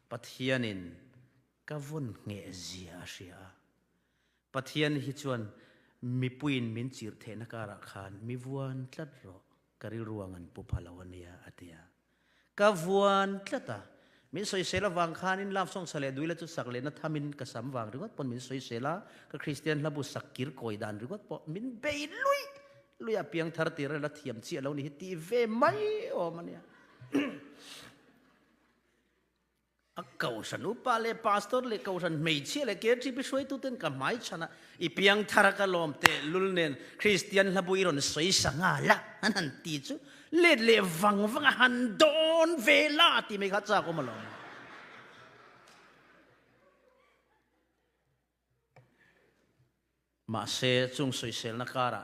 ปัทยานินก็วุ่นเงียเสียเสียปัทยานฮิจวนมีปุยนมินจีร์เทนการะคันมีวันตลัดรอกริรวงันปุพลาวันเนียอเตียก็วันตลัดตามินสวยเซลวังคานินลาบส่งเสลดุยละจุสักเลนะทามินกษัมวังหรือว่าปนมินสวยเซลก็คริสเตียนลาบุสักกิรกอยดานหรือว่าปนมินเบยลุยเปียงทาร์ติระละเทียมเชียแล้วนี่ตีเวไม่โอ้มันเนี่ยอักเก่าฉันอุปาเลพาสตอร์เลเก่าฉันไม่เชื่อเลยเกิดที่ไปช่วยตุเต็นกับไม้ฉันนะอีเปียงทาร์กลอมเตลุลเนนคริสเตียนลาบุยรอนสวยสังอาละนั่นตีจูเลวังหันโดนเวลาที่ไม่ขัดจากก็มาลองมาเสจุงสวยเซลนักการะ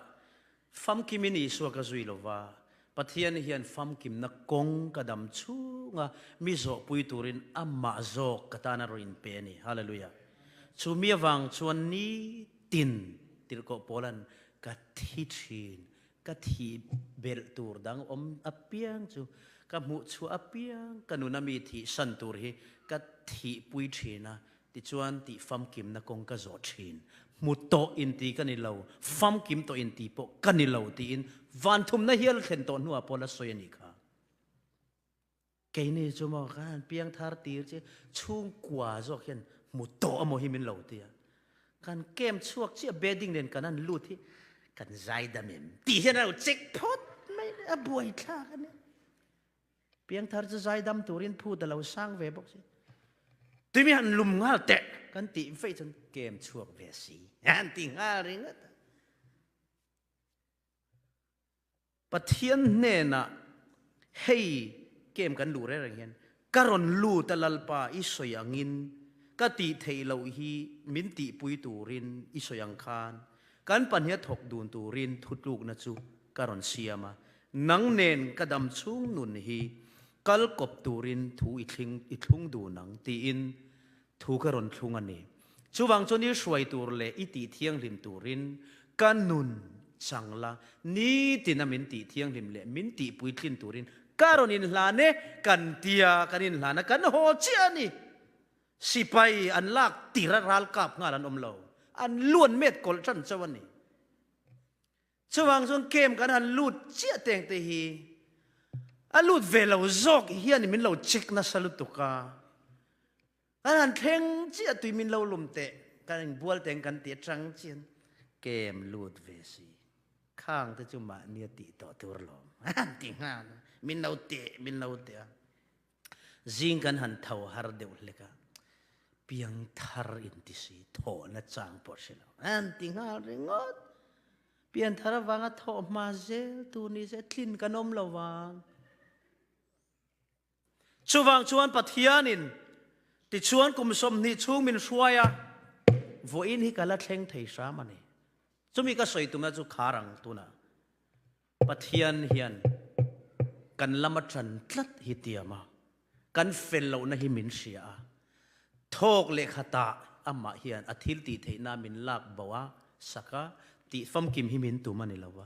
ฟัมกิมินีสวกจุยโลวาปัทยานเฮียนฟัมกิมนักกงกระดำชูงะมิโซปุยตูรินอัมมาโซกตานารอินเปนีฮาเลลูยาชูมีวังชวนนี้ตินติลโกโปลันกัดทิชินกัดทีเบลตูร์ดังอเปียงจูกับมุชูอเปียงกันุนามีทีสันตูรีกัดทีปุยชินะติชวนติฟัมกิมนักกงกะโซชินมุตโตอินตีกันนี่เราฟัมกิมโตอินตีปกันนี่เราตีอินวันทุมนะเฮียลเข็นโตนัวพอละสวยนี่ค่ะเกนี่จูมากันเปียงทาร์ตีเจชุ่งกว่าจอกเห็นมุตโตอโมหิมินเราตีกันเกมช่วงเชี่ยเบดดิ้งเด่นกันนั่นลูที่กันใจดำเอ็มตีเห็นเราเจ็กพอดไม่บวยท่ากันเนี่ยเปียงทาร์จะใจดำตัวรินพูดแต่เราสร้างเว็บบอกสิที่มีหันลุมง่าเตะกันตีไฟจนเกมช่วงเวสีหันตีง่าเรื่องนั้นปะเทียนเนน่ะเฮ้ยเกมกันดูเรื่องเงี้ย karon lu talalpa isoyangin kati theilo hi minti pui turin isoyang khan kan panhia thok dun turin thutluk na chu karon siama nang nen kadam chung nun hi kal kop turin thu ithung du nang ti in thu karon thung ani chuwang choni suai tur le iti thiang lim turin kan nun changla ni tinamin ti thiang lim le min ti pui tlin turin karon in hlane kan tia kanin hlana kan ho chi ani sipai an lak tira ral kap ngalan omlo an luan met kol chan chawani chuwang chon kem kan han lut chia teng te hi a lut velo zok hian min lo check na salutuka an theng chia tui min lo lum te kan bual teng kan ti chang chin kem lut ve si khang te chu ma nia ti to tur lom an ti nga min lo te zing kan han thau har deu leka piang thar in ti si tho na chang por selo an ti nga ringot pian thar wanga tho ma zel tu ni se thlin kanom lawang chuwang chuan pathianin ti chuan kum som ni chung min suaya vo in hi kala thleng thei sa mani chumi ka soi tumna chu kharang tuna pathian hian kan lama tran tlat hi tiama kan fello na hi min sia thok le khata amma hian athil ti theina min lak bawa saka ti fam kim hi min tu mani lawa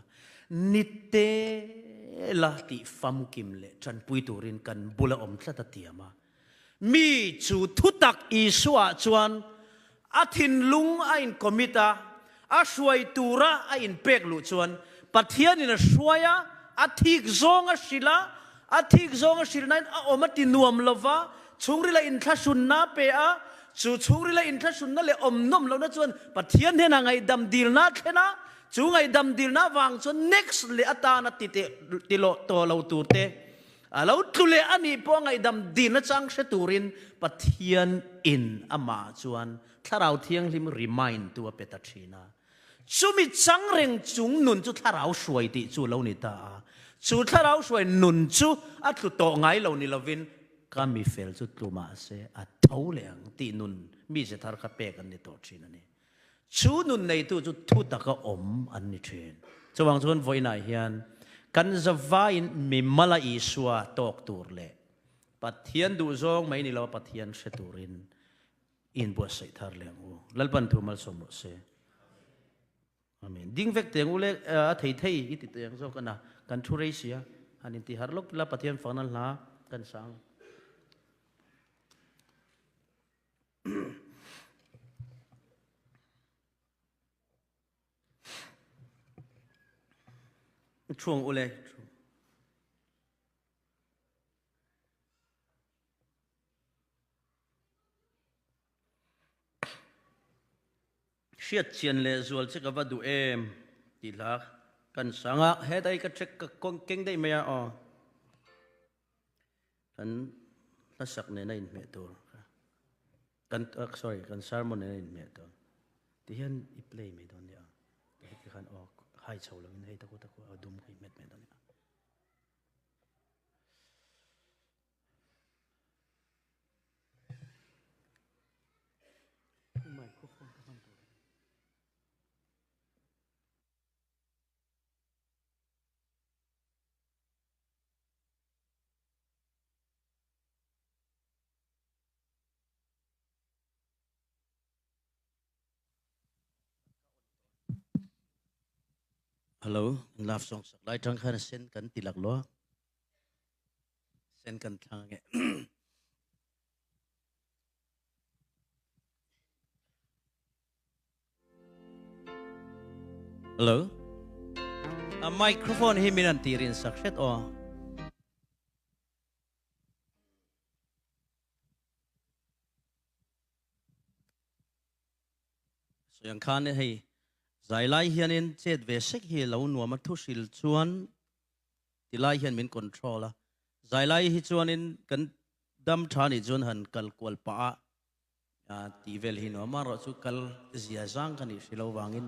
nitte la ti fam kim le tran pui turin kan bula om thlata tiama mi chu thutak iswa chuan athin lung a in komita a suai tura a in pek lu chuan pathian in a suaya athik zonga sila athik zonga silnain a omati nuam lova chungri la in thlasun na pe a chu chungri la in thlasun na le om nom lo na chuan pathian hena ngai dam dil na thena chu ngai dam dil na wang chuan next le atana ti lo to lo turte alo tule ani po ngai dam din na chang se turin pathian in ama chuan tharau thiang lim remind tu a peta thina chumi chang reng chung nun chu tharau suai ti chu lo ni ta chu tharau suai nun chu a thu to ngai lo ni lovin kami fel chu tuma se a thau leng ti nun mi se thar kha pe kan ni to thina ni chu nun nei tu chu thu ta ka om an ni thin chuwang chuan voina hian kan zavain mi mala iswa tok tur le pathian du zong mai ni lo pathian se turin in bo sai thar leng u lalpan thu mal som se amen ding vek teng ule a thei iti teng zo kana kan thu rei sia hanin ti har lok la pathian fanal la kan sang chuang ule siat chian le zual che ka vadu em ti la kan sanga he dai ka check ka kong keng dai maya o kan la sak ne na in me to kan sorry kan sermon ne in me to ti hian I play me don ya ti kan o hai chau lang in hei ta ko dum kai met me don ya microphone ka to hello love song lai tang khan sen kan tilak lo sen kan thang nge hello a microphone hi minan tirin sakset o so yang khan ne hei zai lai hianin chet ve sek hi lo nuam thu sil chuan ti lai hian min control a zai lai hi chuanin kan dam thani chuan han kal kwal pa a ti vel hi no ma ro chu kal zia zang kan i silo wangin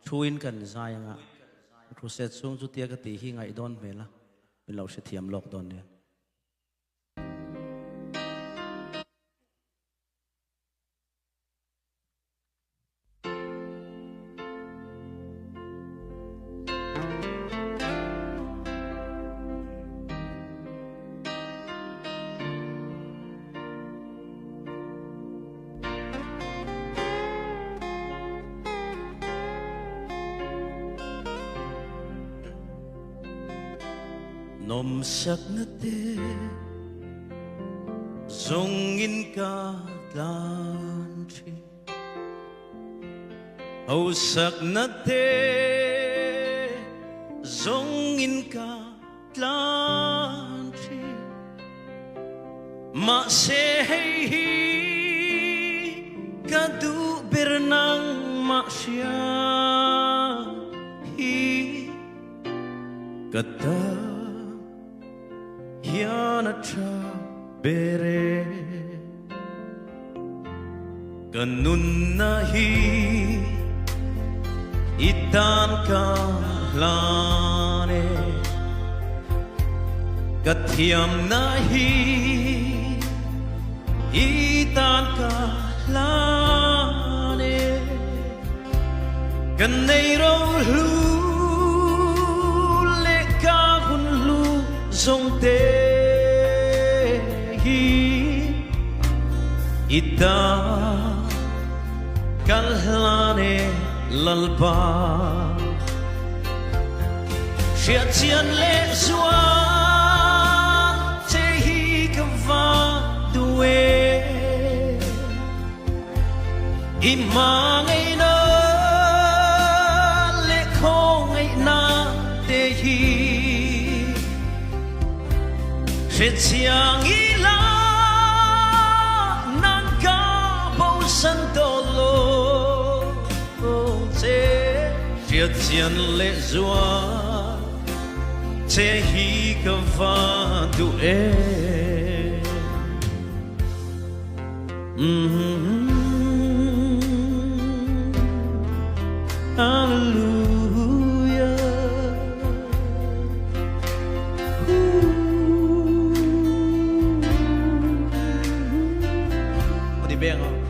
thuin kan zaya thu set chung chu tia ka ti hi ngai don mela min lo se thiam lok don ne nom sak na te zong in ka lan chi au sak na te zong in ka lan chi ma se hi ka du bernang ma sia hi kata hiana cha bere kanun na hi itan ka lane kathiam na hi itan ka lane kanay ro lu le ka hun lu zong te hi ita kalhane lalpa Shia chian le zua te hi ka va duwe imangai na le khongai na te hi Shia chiang ila nan ka bo san dolo te Shia chian le zua te hi ka va duwe Hallelujah. Có đi beng không?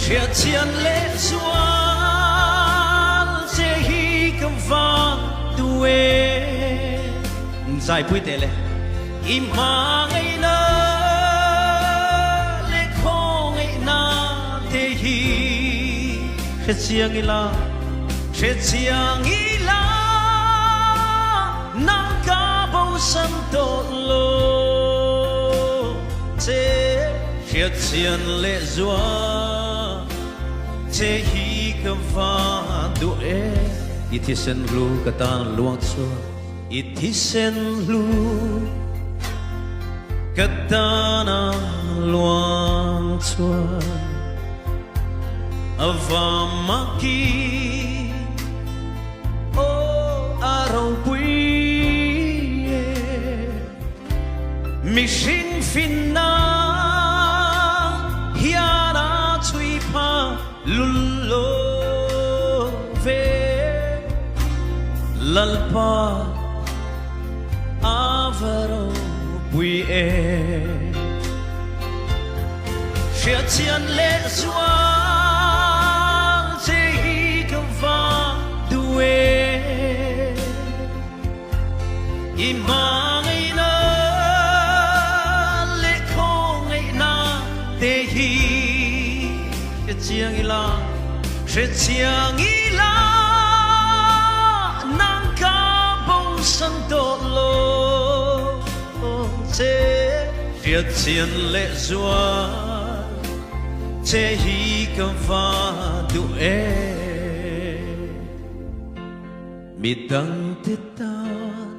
Chia chian lệ doan che hi kam va duwe Zai pui te le ima ngai na le kho ngai na te hi Che chiang ila nang ka bo san to lo Che chia chian lệ doan te hi ka va duwe Itisen lu katan luang chua Itisen lu katana luang chua Avamaki o araw pui Mishin finna hiana chui pa lullo ve lalpa avaro bui e Shia chian le zuan te hi ka va duwe imangai na le khongai na te hi She chiang ila nang ka bông san do lo Che Shia chian le zua Che hi ka va duwe Mi tang te tan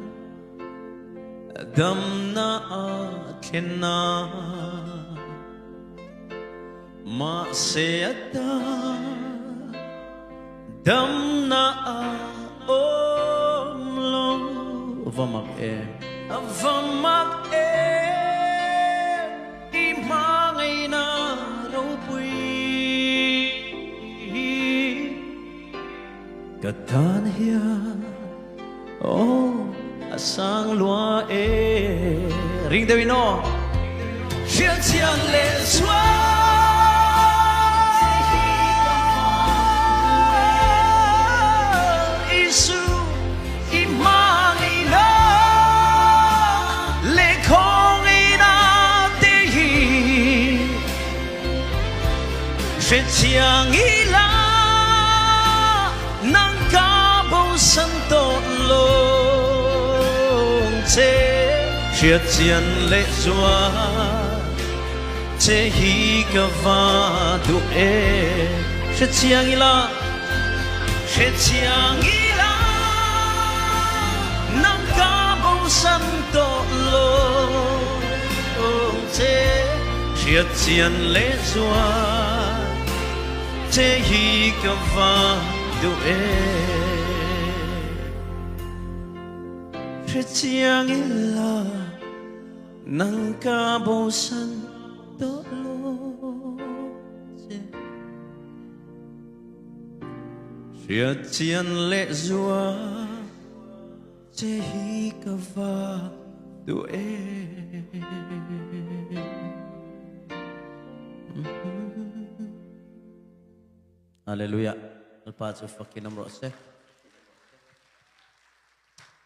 Dam na a kena Ma se ata Dam na a om lo Vamak e Imangay na raw pui Katan hiya Oh asang lua e Ring Dewi no Shia chiang le zua chiang ila nang ca bầu sân tổ lông chế chia chian lệ doa chế hi ca va du e chia chiang ila nang ca bầu sân tổ lông chế chia chian lệ doa chế hi ca va du e chiang ila nang ca bầu sân tổ lông chia chian lệ doa chế hi ca va du e Hallelujah. Alpa chu fakin amro se.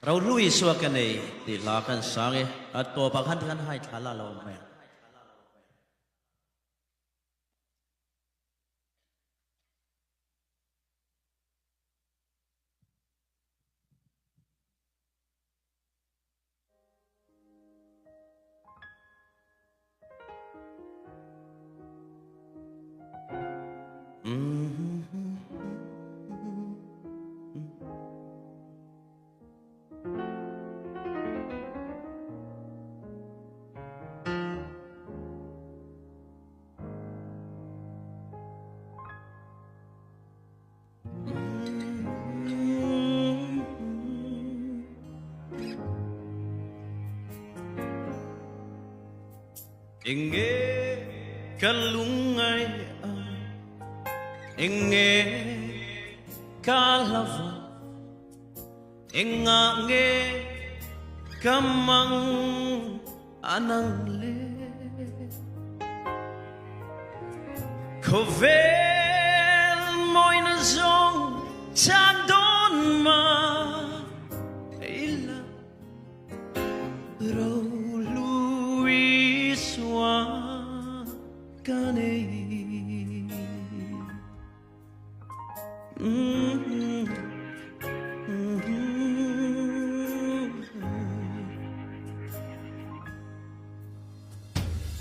Rau lui suwa kan nei ti la kan sange at to pakhan kan hai thala lo me. Inge kalungay inge kalava ingange kamang anangle kovel moina zong chandon ma ila ro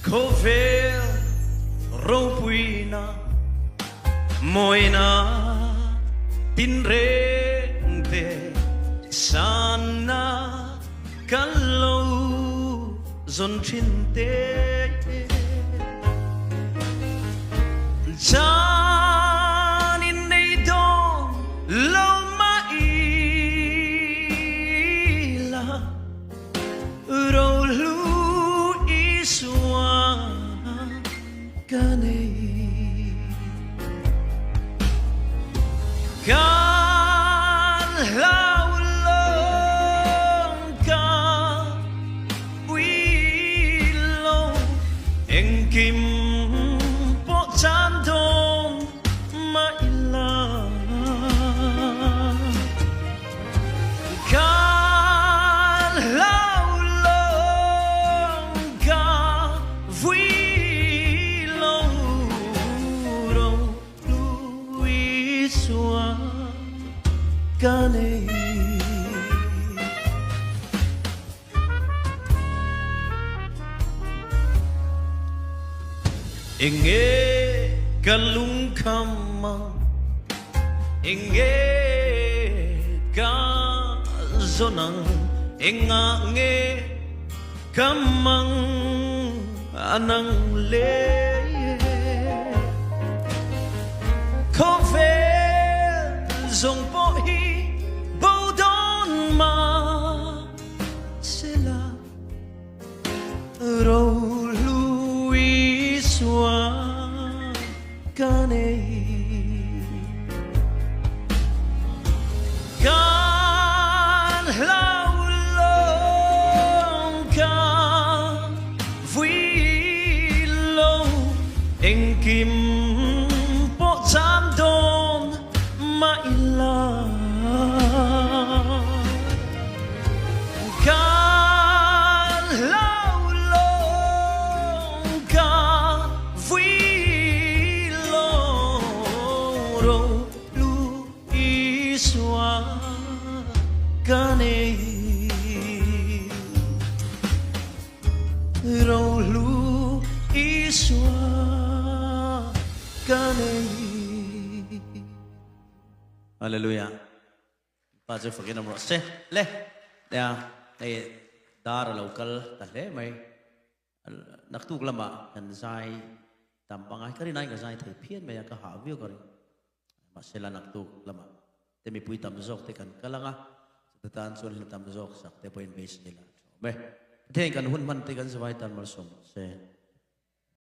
Kovel ropuina moina pinrente sana kalau zon chinte Janin nei dong lo maila ro lu iswa kanei kan lau long ka wi lo eng kim Chandon maila kan lau long ka vui lo ro lui xua kanei inge kalung kamang inge ka zonang ingange kamang anang le kovel zong po hi bodon ma sila ro lui swa kanei kan lau long ka vui lo eng kim po chandon maila kan lau long ka vui lo rau lu iswa kanei. Hallelujah. Pastor forgive me. Se le ya ai dar local ta le mai naktuk lama kan sai tampangai kari nai ka sai thai phian mai ka ha view kari masela naktuk lama te mi pui tam zok te kan kalanga tan son tam zok sak te point base nila me theng kan hun man te kan savai tan mar som se